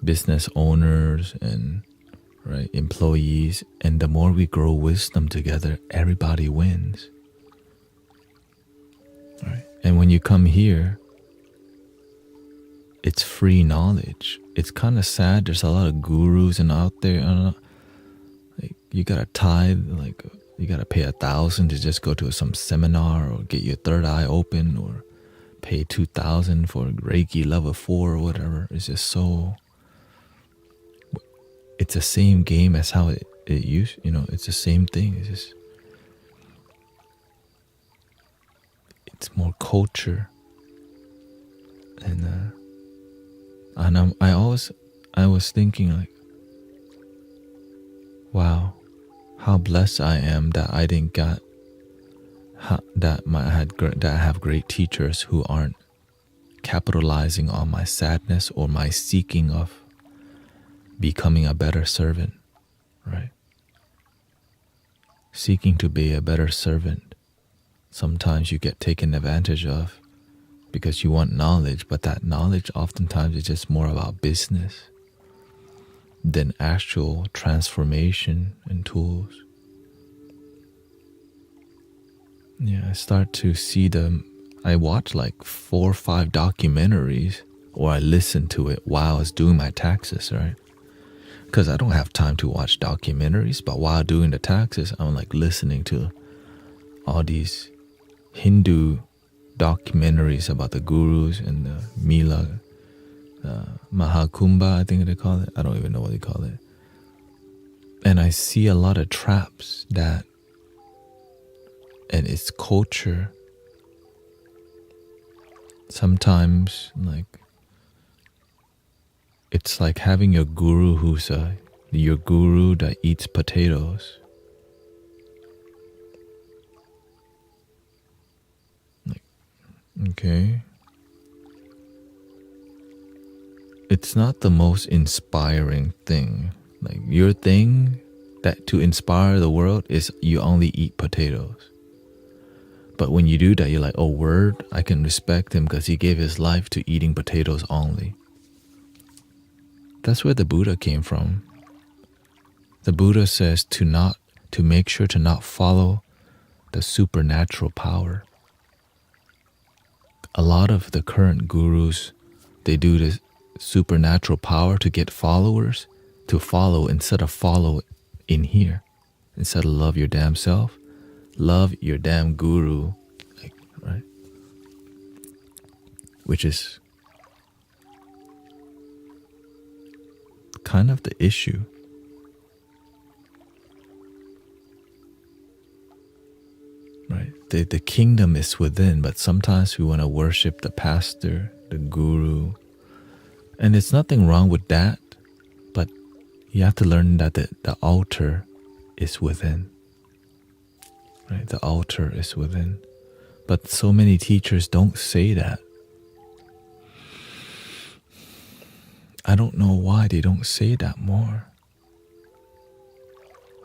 business owners and right employees, and the more we grow wisdom together, everybody wins. Right? And when you come here, it's free knowledge. It's kind of sad. There's a lot of gurus and out there. I don't know, like you gotta tithe, like you gotta pay $1,000 to just go to some seminar or get your third eye open, or pay $2,000 for Reiki level 4 or whatever. It's just so. It's the same game as how it used. It's the same thing. It's just. It's more culture, and I was thinking like, wow, how blessed I am that I didn't got that I have great teachers who aren't capitalizing on my sadness or my seeking of becoming a better servant, right? Seeking to be a better servant. Sometimes you get taken advantage of because you want knowledge, but that knowledge oftentimes is just more about business than actual transformation and tools. Yeah, I start to see them. I watch like 4 or 5 documentaries, or I listen to it while I was doing my taxes, right? Because I don't have time to watch documentaries, but while doing the taxes, I'm like listening to all these Hindu documentaries about the gurus and the Mila, Mahakumbha, I think they call it. I don't even know what they call it. And I see a lot of traps and it's culture. Sometimes, like, it's like having your guru your guru that eats potatoes. Like, okay. It's not the most inspiring thing. Like, your thing that to inspire the world is you only eat potatoes. But when you do that, you're like, oh, word, I can respect him because he gave his life to eating potatoes only. That's where the Buddha came from. The Buddha says to make sure to not follow the supernatural power. A lot of the current gurus, they do this supernatural power to get followers to follow instead of follow in here. Instead of love your damn self, love your damn guru, like, right? Which is kind of the issue. Right? The kingdom is within, but sometimes we want to worship the pastor, the guru. And there's nothing wrong with that, but you have to learn that the altar is within. Right? The altar is within. But so many teachers don't say that. I don't know why they don't say that more.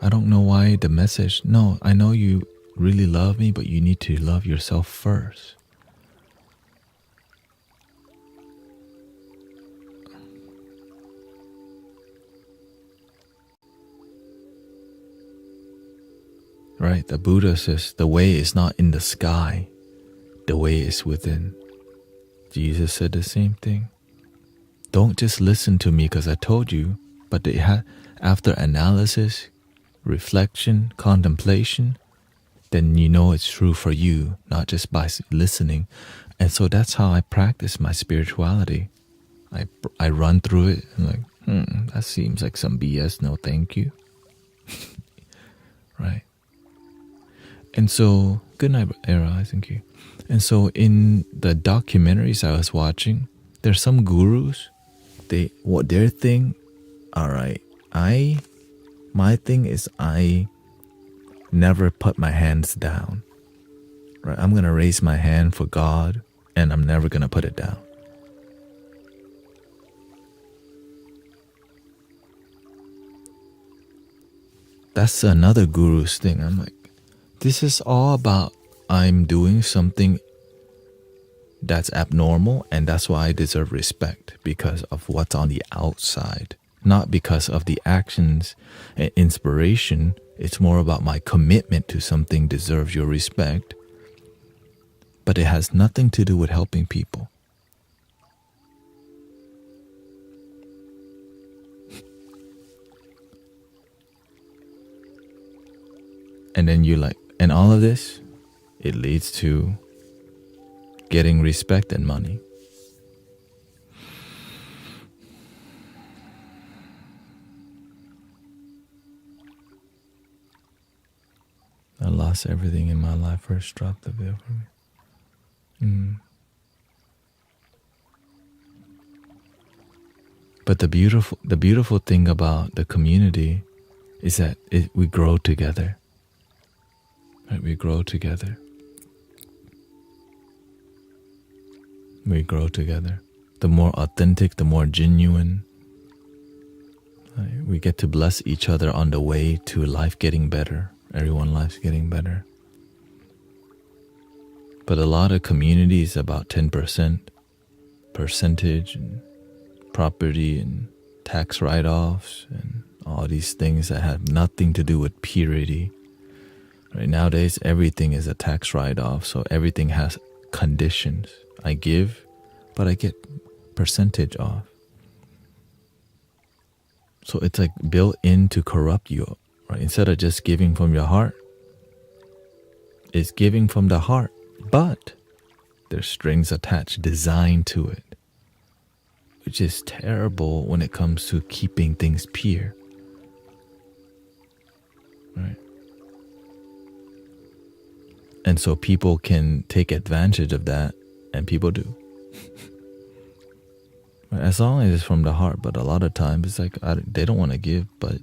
I don't know why the message, no, I know you really love me, but you need to love yourself first. Right? The Buddha says the way is not in the sky, the way is within. Jesus said the same thing. Don't just listen to me because I told you, but after analysis, reflection, contemplation, then you know it's true for you, not just by listening. And so that's how I practice my spirituality. I run through it and like, that seems like some BS, no thank you. Right? And so, good night, Era, thank you. And so in the documentaries I was watching, there's some gurus, what their thing, all right, my thing is I never put my hands down. Right? I'm going to raise my hand for God and I'm never going to put it down. That's another guru's thing. I'm like, this is all about I'm doing something that's abnormal and that's why I deserve respect because of what's on the outside, not because of the actions and inspiration. It's more about my commitment to something deserves your respect, but it has nothing to do with helping people. And then you like, and all of this, it leads to getting respect and money. I lost everything in my life. First dropped the veil for me. But the beautiful thing about the community is that we grow together. Right? We grow together. We grow together. The more authentic, the more genuine. Right? We get to bless each other on the way to life getting better. Everyone's life's getting better. But a lot of communities, about 10% percentage and property and tax write-offs and all these things that have nothing to do with purity. Right? Nowadays, everything is a tax write-off, so everything has conditions. I give, but I get percentage off. So it's like built in to corrupt you. Right? Instead of just giving from your heart, it's giving from the heart, but there's strings attached, designed to it, which is terrible when it comes to keeping things pure. Right? And so people can take advantage of that, and people do. As long as it's from the heart, but a lot of times it's like they don't want to give, but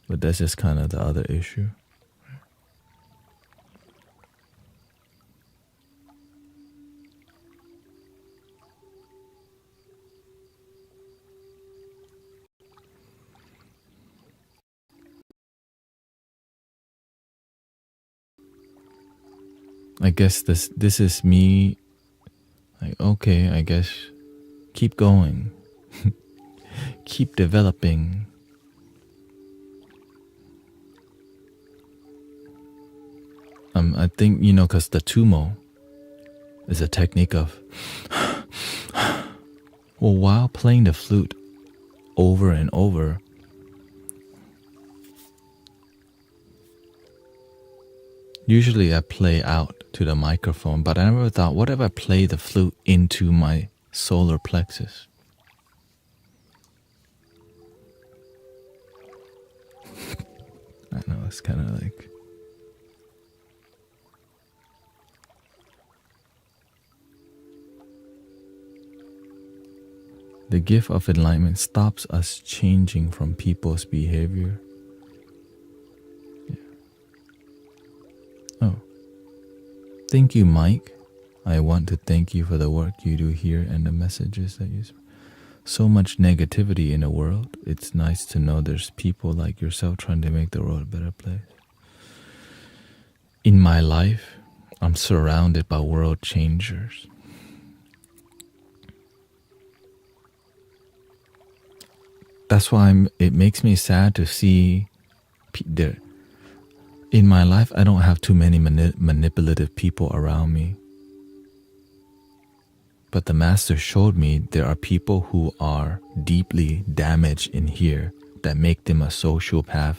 that's just kind of the other issue. I guess this is me, like, okay, I guess keep going. Keep developing. I think, because the tumo is a technique of, well, while playing the flute over and over, usually I play out to the microphone, but I never thought, what if I play the flute into my solar plexus? I know, it's kind of like... The gift of enlightenment stops us changing from people's behavior. Yeah. Oh. Thank you, Mike. I want to thank you for the work you do here and the messages that you... so much negativity in the world. It's nice to know there's people like yourself trying to make the world a better place. In my life, I'm surrounded by world changers. That's why it makes me sad to see there. In my life, I don't have too many manipulative people around me. But the Master showed me there are people who are deeply damaged in here that make them a sociopath,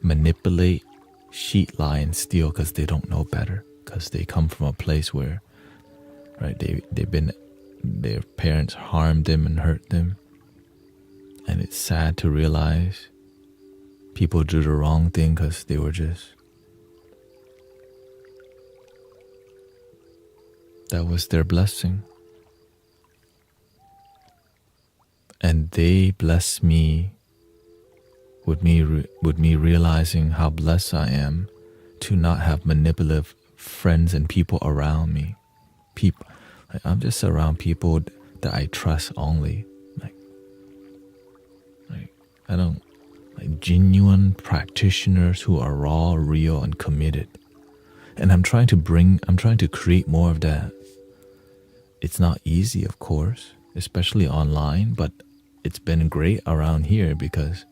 manipulate, cheat, lie, and steal because they don't know better. Because they come from a place where, right, their parents harmed them and hurt them. And it's sad to realize people do the wrong thing because they were that was their blessing. And they bless me with me realizing how blessed I am to not have manipulative friends and people around me. I'm just around people that I trust only. I don't like genuine practitioners who are raw, real, and committed. And I'm trying to create more of that. It's not easy, of course, especially online, but it's been great around here because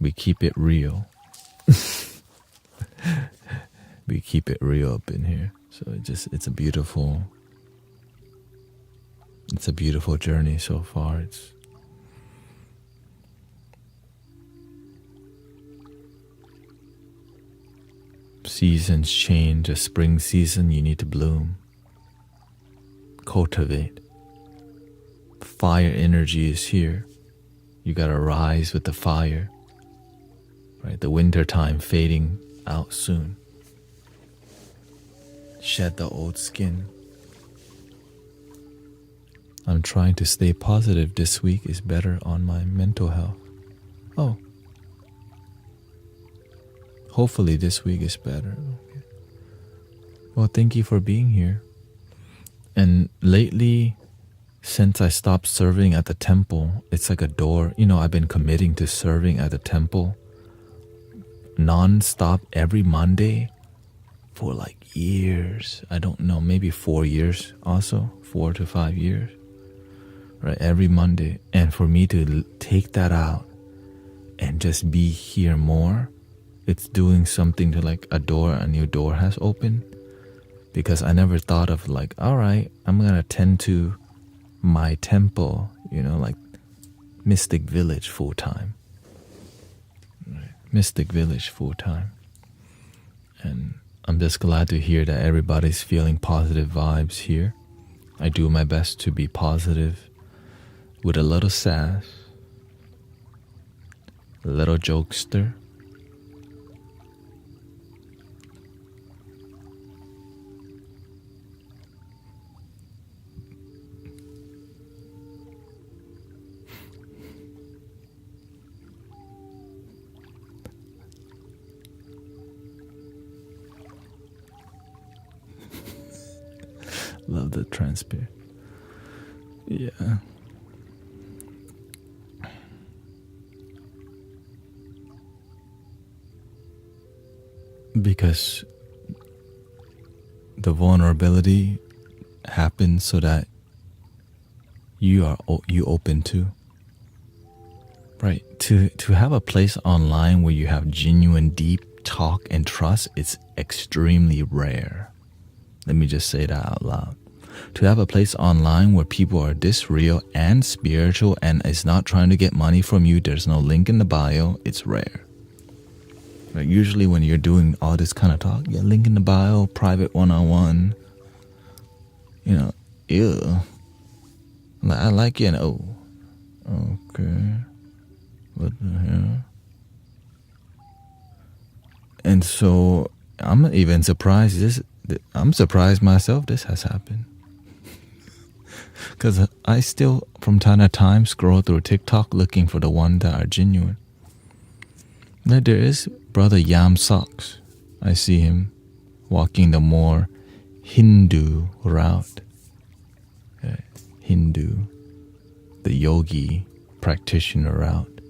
we keep it real. We keep it real up in here. So it's a beautiful journey so far. Seasons change. A spring season, you need to bloom, cultivate. Fire energy is here. You gotta rise with the fire. Right, the winter time fading out soon. Shed the old skin. I'm trying to stay positive. This week is better on my mental health. Oh. Hopefully this week is better. Okay. Well, thank you for being here. And lately, since I stopped serving at the temple, it's like a door. I've been committing to serving at the temple non-stop every Monday for like years. I don't know, maybe 4 years also, 4 to 5 years. Right, every Monday. And for me to take that out and just be here more, it's doing something to like a new door has opened. Because I never thought of like, all right, I'm gonna tend to my temple, like Mystic Village full time. Right. Mystic Village full time. And I'm just glad to hear that everybody's feeling positive vibes here. I do my best to be positive with a little sass, a little jokester. Love the transparent. Yeah. Because the vulnerability happens so that you open to. Right. To have a place online where you have genuine deep talk and trust, it's extremely rare. Let me just say that out loud. To have a place online where people are this real and spiritual and is not trying to get money from you, there's no link in the bio, it's rare. Like usually when you're doing all this kind of talk, yeah, link in the bio, private one-on-one, ew. Like, I like you, and okay, what the hell? And so I'm even surprised I'm surprised myself this has happened. Because I still, from time to time, scroll through TikTok looking for the ones that are genuine. Now there is Brother Yam Socks. I see him walking the more Hindu route. Hindu, the yogi practitioner route.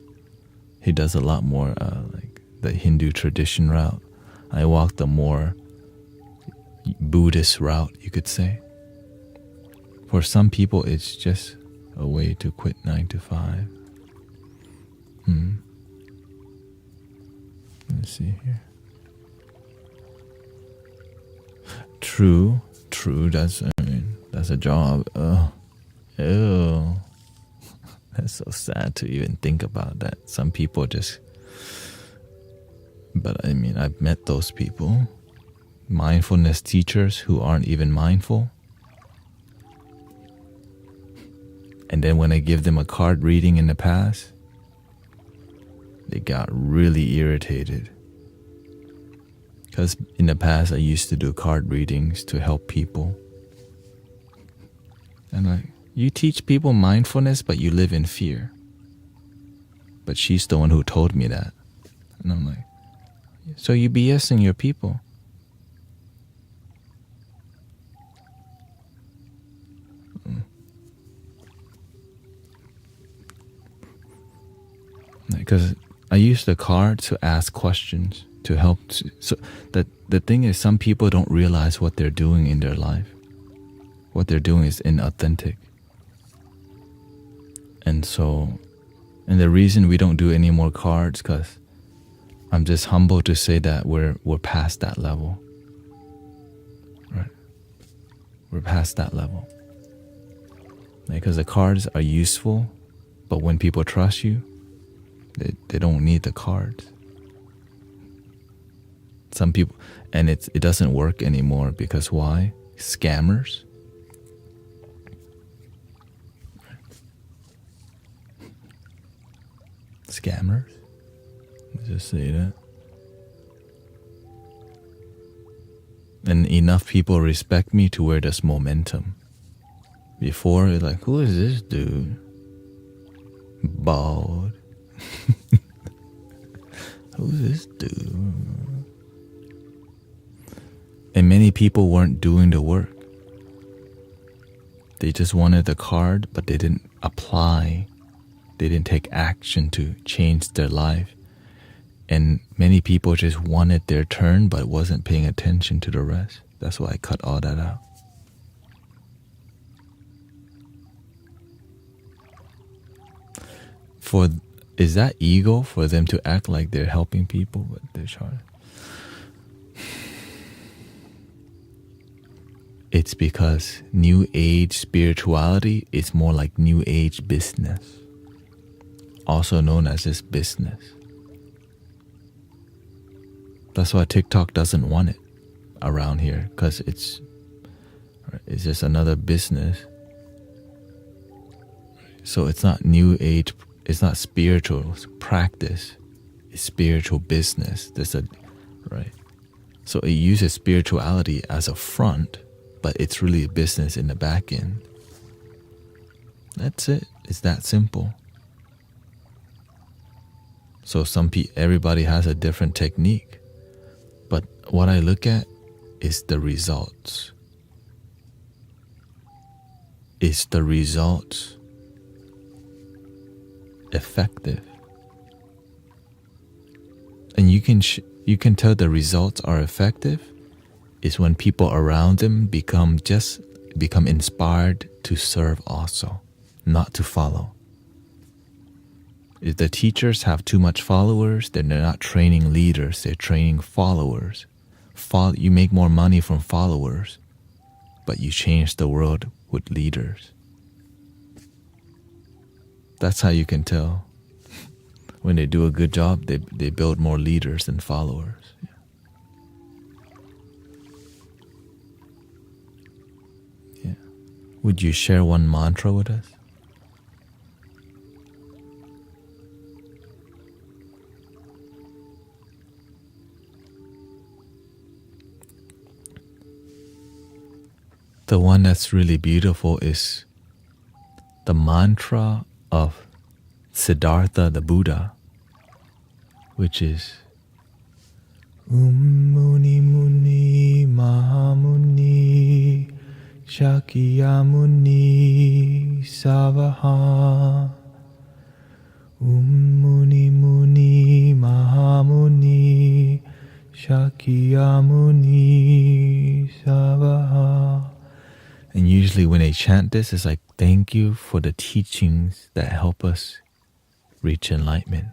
He does a lot more like the Hindu tradition route. I walk the more Buddhist route, you could say. For some people, it's just a way to quit 9 to 5. Let's see here. True. That's a job. Ew. That's so sad to even think about that. Some people just. But I mean, I've met those people, mindfulness teachers who aren't even mindful. And then when I give them a card reading in the past, they got really irritated. Because in the past, I used to do card readings to help people. And like, you teach people mindfulness, but you live in fear. But she's the one who told me that. And I'm like, so you BSing your people. Because I use the card to ask questions to help. So that the thing is, some people don't realize what they're doing in their life. What they're doing is inauthentic. And the reason we don't do any more cards, because I'm just humble to say that we're past that level. Right? We're past that level. Because the cards are useful, but when people trust you, they don't need the cards. Some people, and it doesn't work anymore because why? Scammers. Scammers. Let's just say that. And enough people respect me to where there's momentum. Before, it's like, who is this dude? Bald. Who's this dude? And many people weren't doing the work. They just wanted the card, but they didn't apply. They didn't take action to change their life. And many people just wanted their turn, but wasn't paying attention to the rest. That's why I cut all that out. Is that ego for them to act like they're helping people, but they're trying? It's because New Age spirituality is more like New Age business, also known as this business. That's why TikTok doesn't want it around here, because it's just another business. So it's not New Age. It's not spiritual practice. It's spiritual business. Right. So it uses spirituality as a front, but it's really a business in the back end. That's it. It's that simple. So everybody has a different technique, but what I look at is the results. Is the results effective? And you can tell the results are effective is when people around them become inspired to serve also, not to follow. If the teachers have too much followers, then they're not training leaders, they're training followers. You make more money from followers, but you change the world with leaders. That's how you can tell. When they do a good job, they build more leaders than followers. Yeah. Would you share one mantra with us? The one that's really beautiful is the mantra of Siddhartha the Buddha, which is Muni Muni Mahamuni Shakyamuni Savaha Muni Muni Mahamuni Shakyamuni Savaha. And usually when they chant this, it's like, thank you for the teachings that help us reach enlightenment.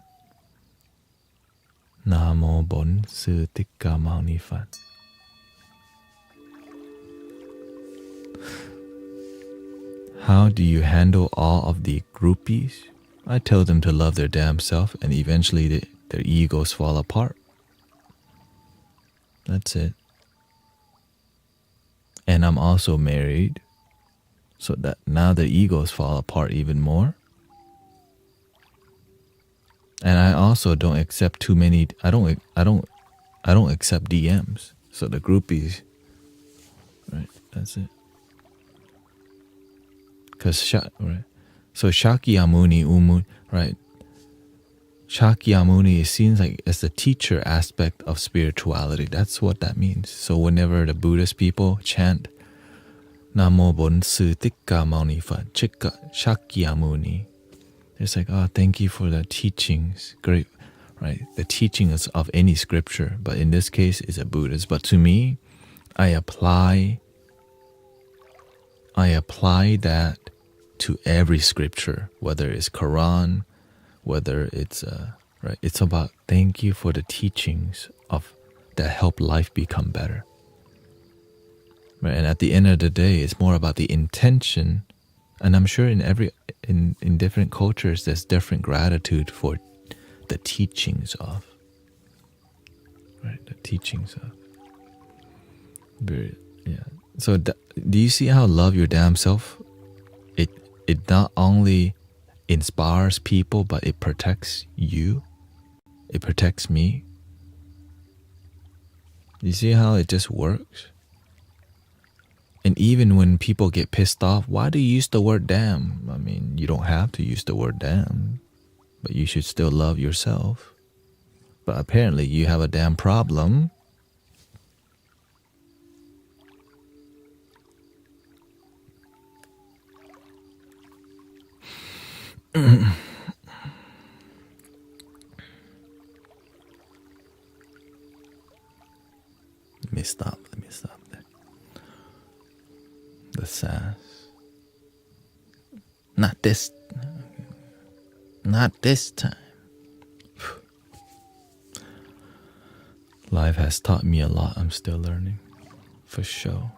Namo Bon Sư Thích Ca Mâu Ni Phật. How do you handle all of the groupies? I tell them to love their damn self, and eventually their egos fall apart. That's it. And I'm also married, so that now their egos fall apart even more. And I also don't accept too many. I don't accept DMs. So the groupies, right? That's it. Right. So Shakyamuni right? Shakyamuni is seen like as the teacher aspect of spirituality. That's what that means. So whenever the Buddhist people chant Namo Bon Sư Thích Ca Mâu Ni Phật, Shakyamuni, it's like, oh, thank you for the teachings. Great, right? The teachings of any scripture, but in this case, it's a Buddhist. But to me, I apply that to every scripture, whether it's Quran, whether it's right. It's about thank you for the teachings that help life become better. Right? And at the end of the day, it's more about the intention. And I'm sure in different cultures, there's different gratitude for the teachings of. Right, the teachings of. Yeah. So do you see how love your damn self? It not only inspires people, but it protects you. It protects me. You see how it just works? And even when people get pissed off, why do you use the word damn? I mean, you don't have to use the word damn, but you should still love yourself. But apparently you have a damn problem. Let me stop there. The sass. Not this time. Life has taught me a lot. I'm still learning, for sure.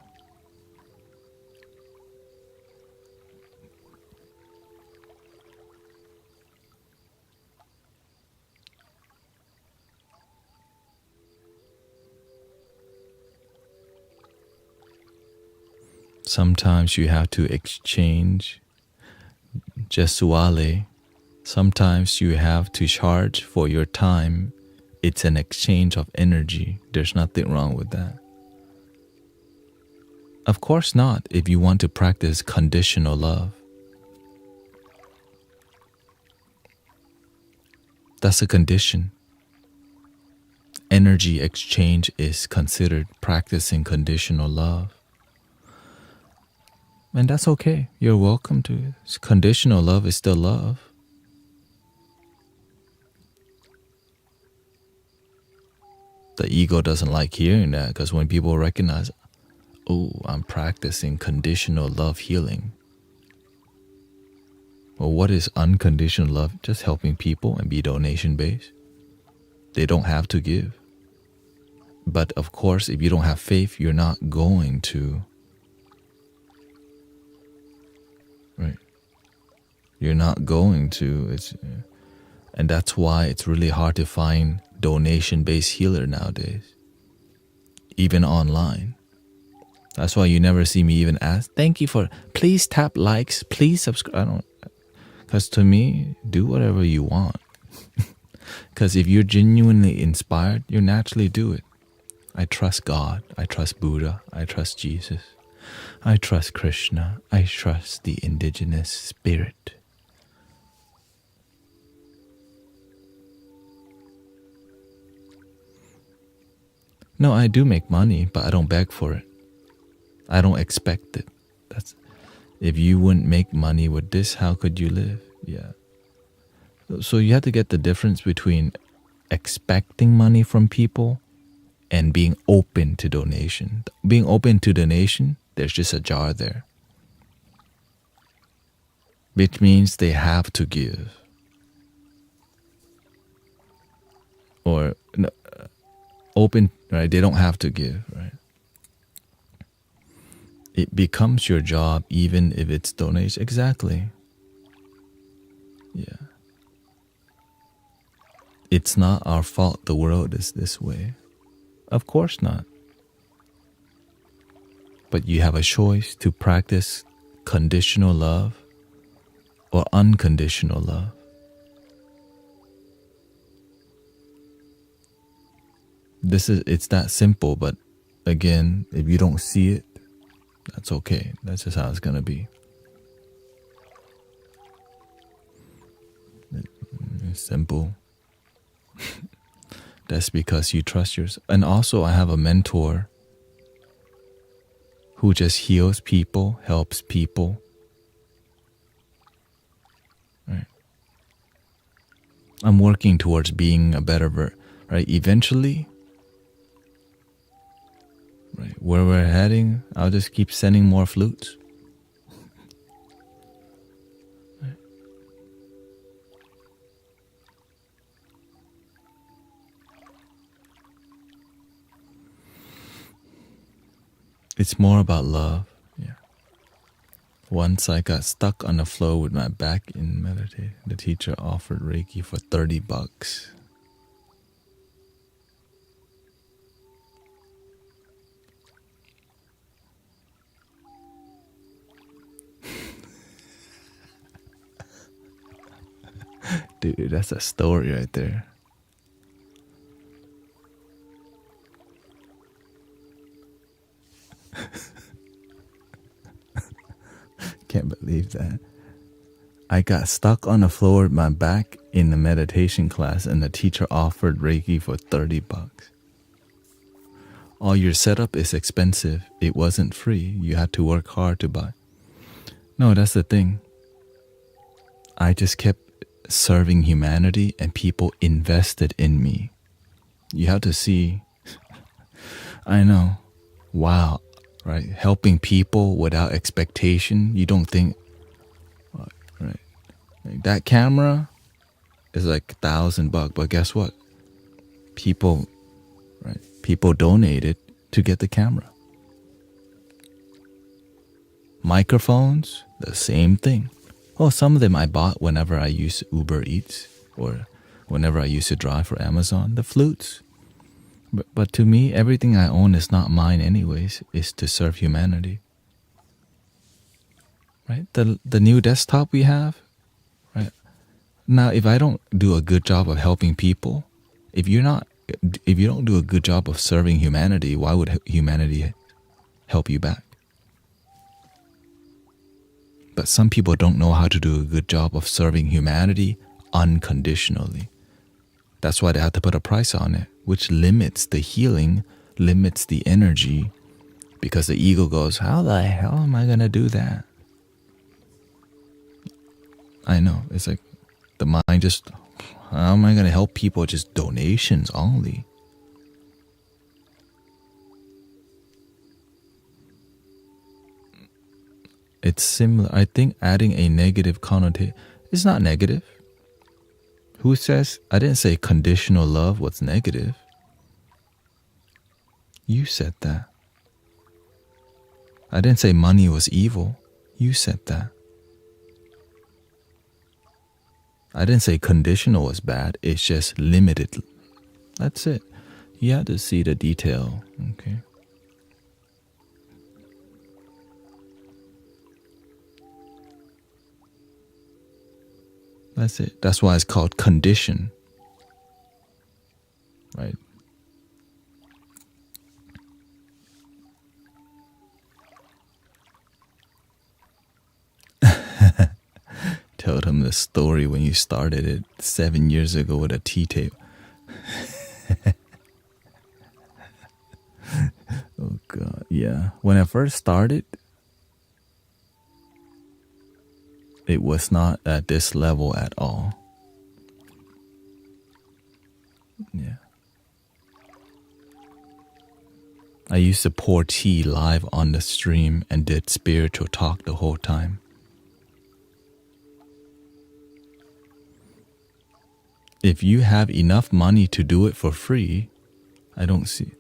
Sometimes you have to exchange Jesuale. Sometimes you have to charge for your time. It's an exchange of energy. There's nothing wrong with that. Of course not, if you want to practice conditional love. That's a condition. Energy exchange is considered practicing conditional love. And that's okay. You're welcome to it. Conditional love is still love. The ego doesn't like hearing that because when people recognize, oh, I'm practicing conditional love healing. Well, what is unconditional love? Just helping people and be donation-based. They don't have to give. But of course, if you don't have faith, you're not going to. Right? You're not going to. And that's why it's really hard to find donation-based healer nowadays. Even online. That's why you never see me even ask, thank you for, please tap likes, please subscribe. Because to me, do whatever you want. Because if you're genuinely inspired, you naturally do it. I trust God. I trust Buddha. I trust Jesus. I trust Krishna. I trust the indigenous spirit. No, I do make money, but I don't beg for it. I don't expect it. If you wouldn't make money with this, how could you live? Yeah. So you have to get the difference between expecting money from people and being open to donation. Being open to donation, there's just a jar there, which means they have to give. Or no, open, right? They don't have to give, right? It becomes your job even if it's donation. Exactly. Yeah. It's not our fault the world is this way. Of course not. But you have a choice to practice conditional love or unconditional love. It's that simple, but again, if you don't see it, that's okay. That's just how it's gonna be. It's simple. That's because you trust yourself. And also, I have a mentor who just heals people, helps people. Right? I'm working towards being a better right? Eventually, right, where we're heading, I'll just keep sending more flutes. Right? It's more about love. Yeah. Once I got stuck on the floor with my back in meditation. The teacher offered Reiki for $30. Dude, that's a story right there. Can't believe that. I got stuck on the floor with my back in the meditation class and the teacher offered Reiki for $30. All your setup is expensive. It wasn't free. You had to work hard to buy. No, that's the thing. I just kept serving humanity and people invested in me. You have to see. I know. Wow. Right? Helping people without expectation. You don't think, right? Like that camera is like $1,000, but guess what? People, right? People donated to get the camera. Microphones, the same thing. Oh, some of them I bought whenever I used Uber Eats or whenever I used to drive for Amazon. The flutes. But to me, everything I own is not mine anyways. It's to serve humanity. Right? The new desktop we have, right? Now, if I don't do a good job of helping people, if you don't do a good job of serving humanity, why would humanity help you back? But some people don't know how to do a good job of serving humanity unconditionally. That's why they have to put a price on it, which limits the healing, limits the energy, because the ego goes, how the hell am I going to do that? I know, it's like the mind just, how am I going to help people? Just donations only. It's similar. I think adding a negative connotation, it's not negative. Who says, I didn't say conditional love was negative. You said that. I didn't say money was evil. You said that. I didn't say conditional was bad. It's just limited. That's it. You have to see the detail. Okay. That's it. That's why it's called condition. Right? Told him the story when you started it 7 years ago with a tea table. Oh God, yeah. When I first started, it was not at this level at all. Yeah. I used to pour tea live on the stream and did spiritual talk the whole time. If you have enough money to do it for free, I don't see.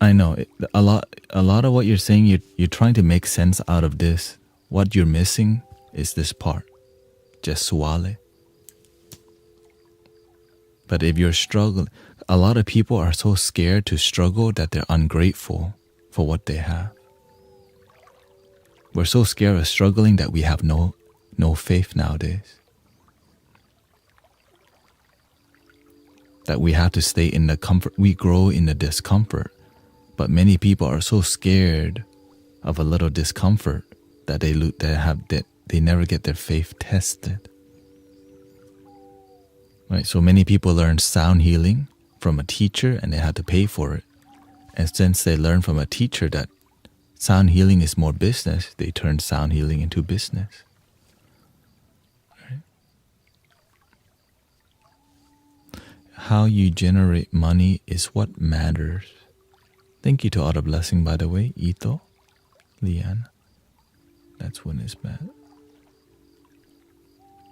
I know a lot of what you're saying. You're trying to make sense out of this. What you're missing is this part. Just swale. But if you're struggling, a lot of people are so scared to struggle that they're ungrateful for what they have. We're so scared of struggling that we have no faith nowadays. That we have to stay in the comfort. We grow in the discomfort. But many people are so scared of a little discomfort that they never get their faith tested. Right? So many people learn sound healing from a teacher and they had to pay for it. And since they learn from a teacher that sound healing is more business, they turn sound healing into business. Right? How you generate money is what matters. Thank you to all the blessing, by the way, Ito, Lian. That's when it's bad.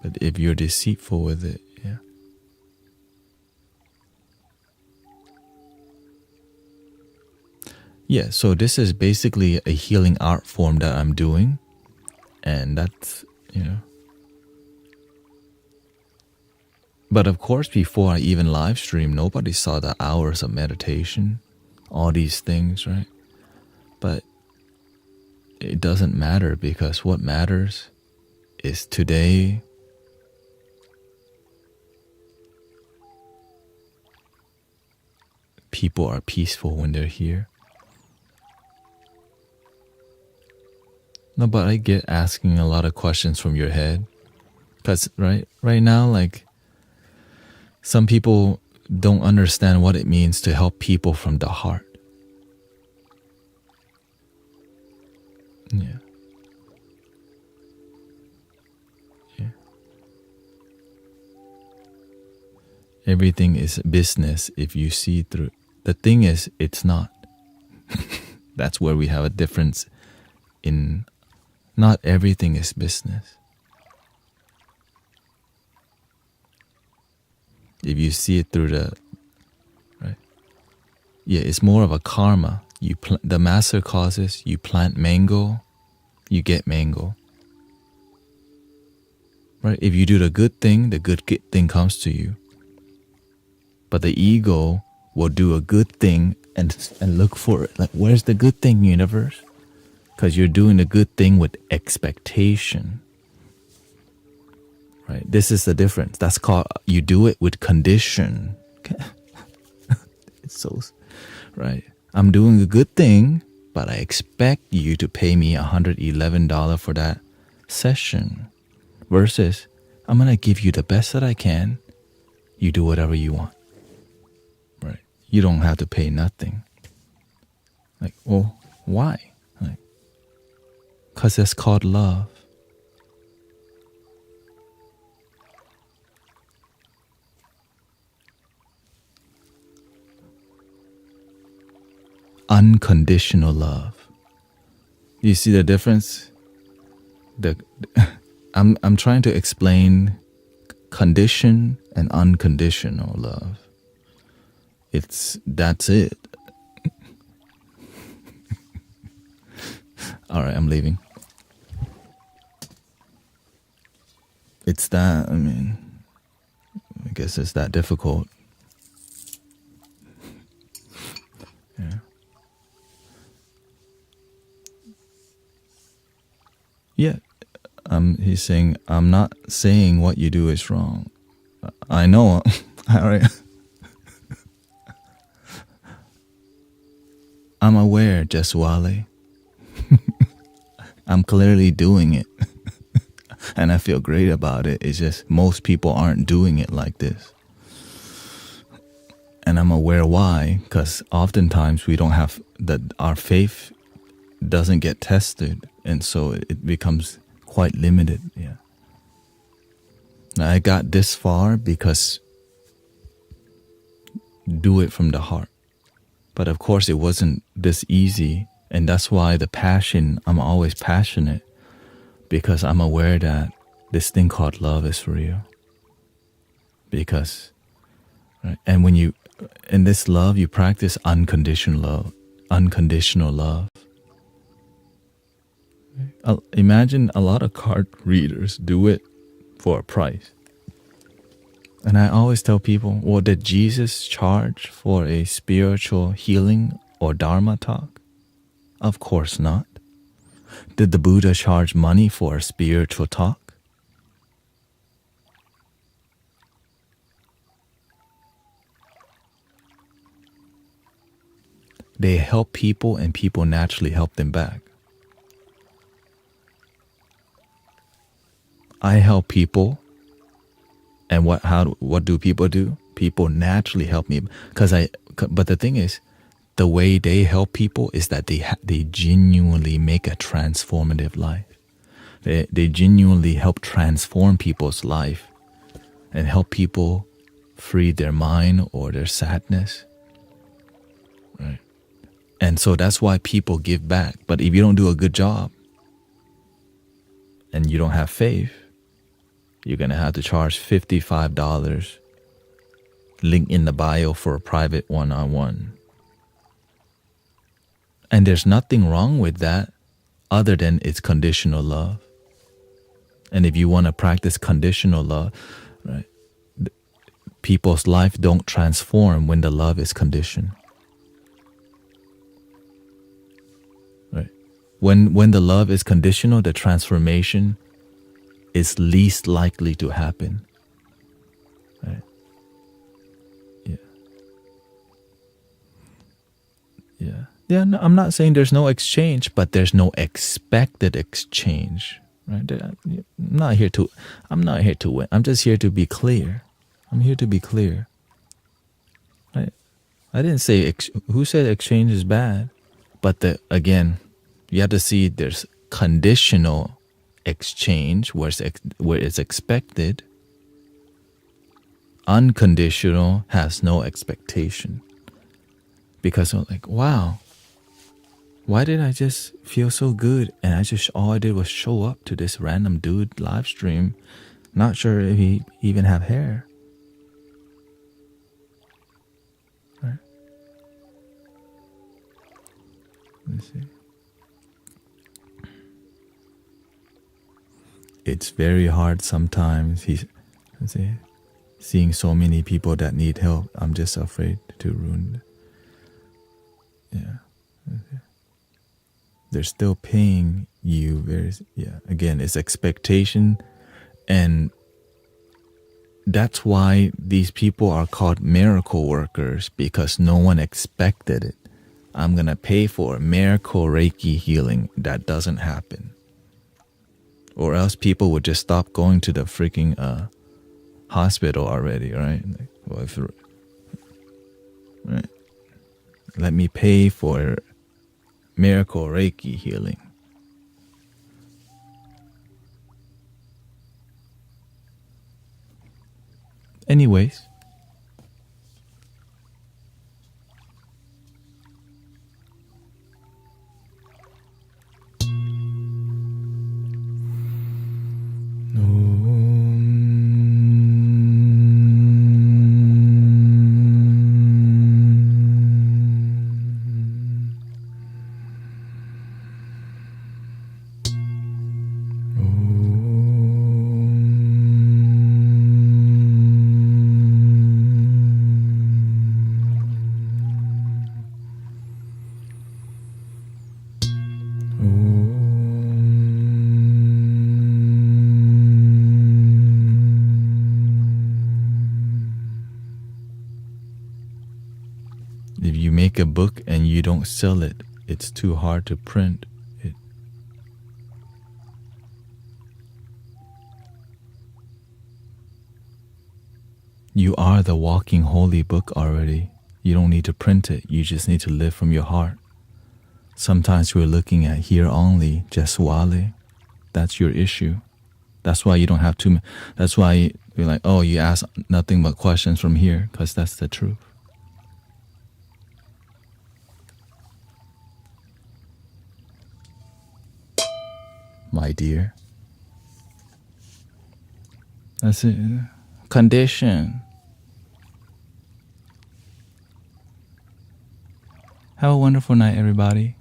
But if you're deceitful with it, yeah. Yeah, so this is basically a healing art form that I'm doing. And that's, But of course, before I even live stream, nobody saw the hours of meditation. All these things, right? But it doesn't matter because what matters is today people are peaceful when they're here. No, but I get asking a lot of questions from your head. Because right now, like, some people don't understand what it means to help people from the heart. Yeah. Yeah. Everything is business if you see through. The thing is, it's not. That's where we have a difference in. Not everything is business. If you see it through right? Yeah, it's more of a karma. The master causes, you plant mango, you get mango. Right? If you do the good thing thing comes to you. But the ego will do a good thing and look for it. Like, where's the good thing, universe? Because you're doing the good thing with expectation. Right? This is the difference. That's called, you do it with condition. It's so, right? I'm doing a good thing, but I expect you to pay me $111 for that session. Versus, I'm going to give you the best that I can. You do whatever you want. Right? You don't have to pay nothing. Like, well, why? Like, 'cause that's called love. Unconditional love. You see the difference? I'm trying to explain condition and unconditional love. That's it. All right, I'm leaving. It's that, I guess it's that difficult. Yeah. Yeah, he's saying, I'm not saying what you do is wrong. I know. All right. I'm aware, Jeswale. I'm clearly doing it. And I feel great about it. It's just most people aren't doing it like this. And I'm aware why, because oftentimes we don't have our faith doesn't get tested, and so it becomes quite limited. Yeah. I got this far because do it from the heart. But of course it wasn't this easy, and that's why the passion, I'm always passionate, because I'm aware that this thing called love is real. Because, right, and when you, in this love, you practice unconditional love. Unconditional love. Imagine a lot of card readers do it for a price. And I always tell people, well, did Jesus charge for a spiritual healing or Dharma talk? Of course not. Did the Buddha charge money for a spiritual talk? They help people and people naturally help them back. I help people, and what do people do? People naturally help me but the thing is, the way they help people is that they genuinely make a transformative life. They genuinely help transform people's life and help people free their mind or their sadness. Right? And so that's why people give back. But if you don't do a good job and you don't have faith, you're going to have to charge $55, link in the bio for a private one-on-one. And there's nothing wrong with that other than it's conditional love. And if you want to practice conditional love, right, people's life don't transform when the love is conditioned. Right? When the love is conditional, the transformation is least likely to happen. Right? Yeah. Yeah. Yeah, no, I'm not saying there's no exchange, but there's no expected exchange. Right? I'm not here to win. I'm just here to be clear. I'm here to be clear. Right? I didn't say who said exchange is bad, but again, you have to see there's conditional exchange where it's expected. Unconditional has no expectation. Because I'm like, wow, why did I just feel so good? And all I did was show up to this random dude live stream, not sure if he even have hair. Right? Let me see. It's very hard sometimes. Seeing so many people that need help. I'm just afraid to ruin. Yeah. Okay. They're still paying you. Again, it's expectation, and that's why these people are called miracle workers, because no one expected it. I'm gonna pay for a miracle Reiki healing. That doesn't happen. Or else people would just stop going to the freaking hospital already, right? Right? Let me pay for miracle Reiki healing. Anyways. If you make a book and you don't sell it, it's too hard to print it. You are the walking holy book already. You don't need to print it. You just need to live from your heart. Sometimes we're looking at here only, just Wale. That's your issue. That's why you don't have too. That's why you're like, oh, you ask nothing but questions from here, because that's the truth. My dear. That's it. Condition. Have a wonderful night, everybody.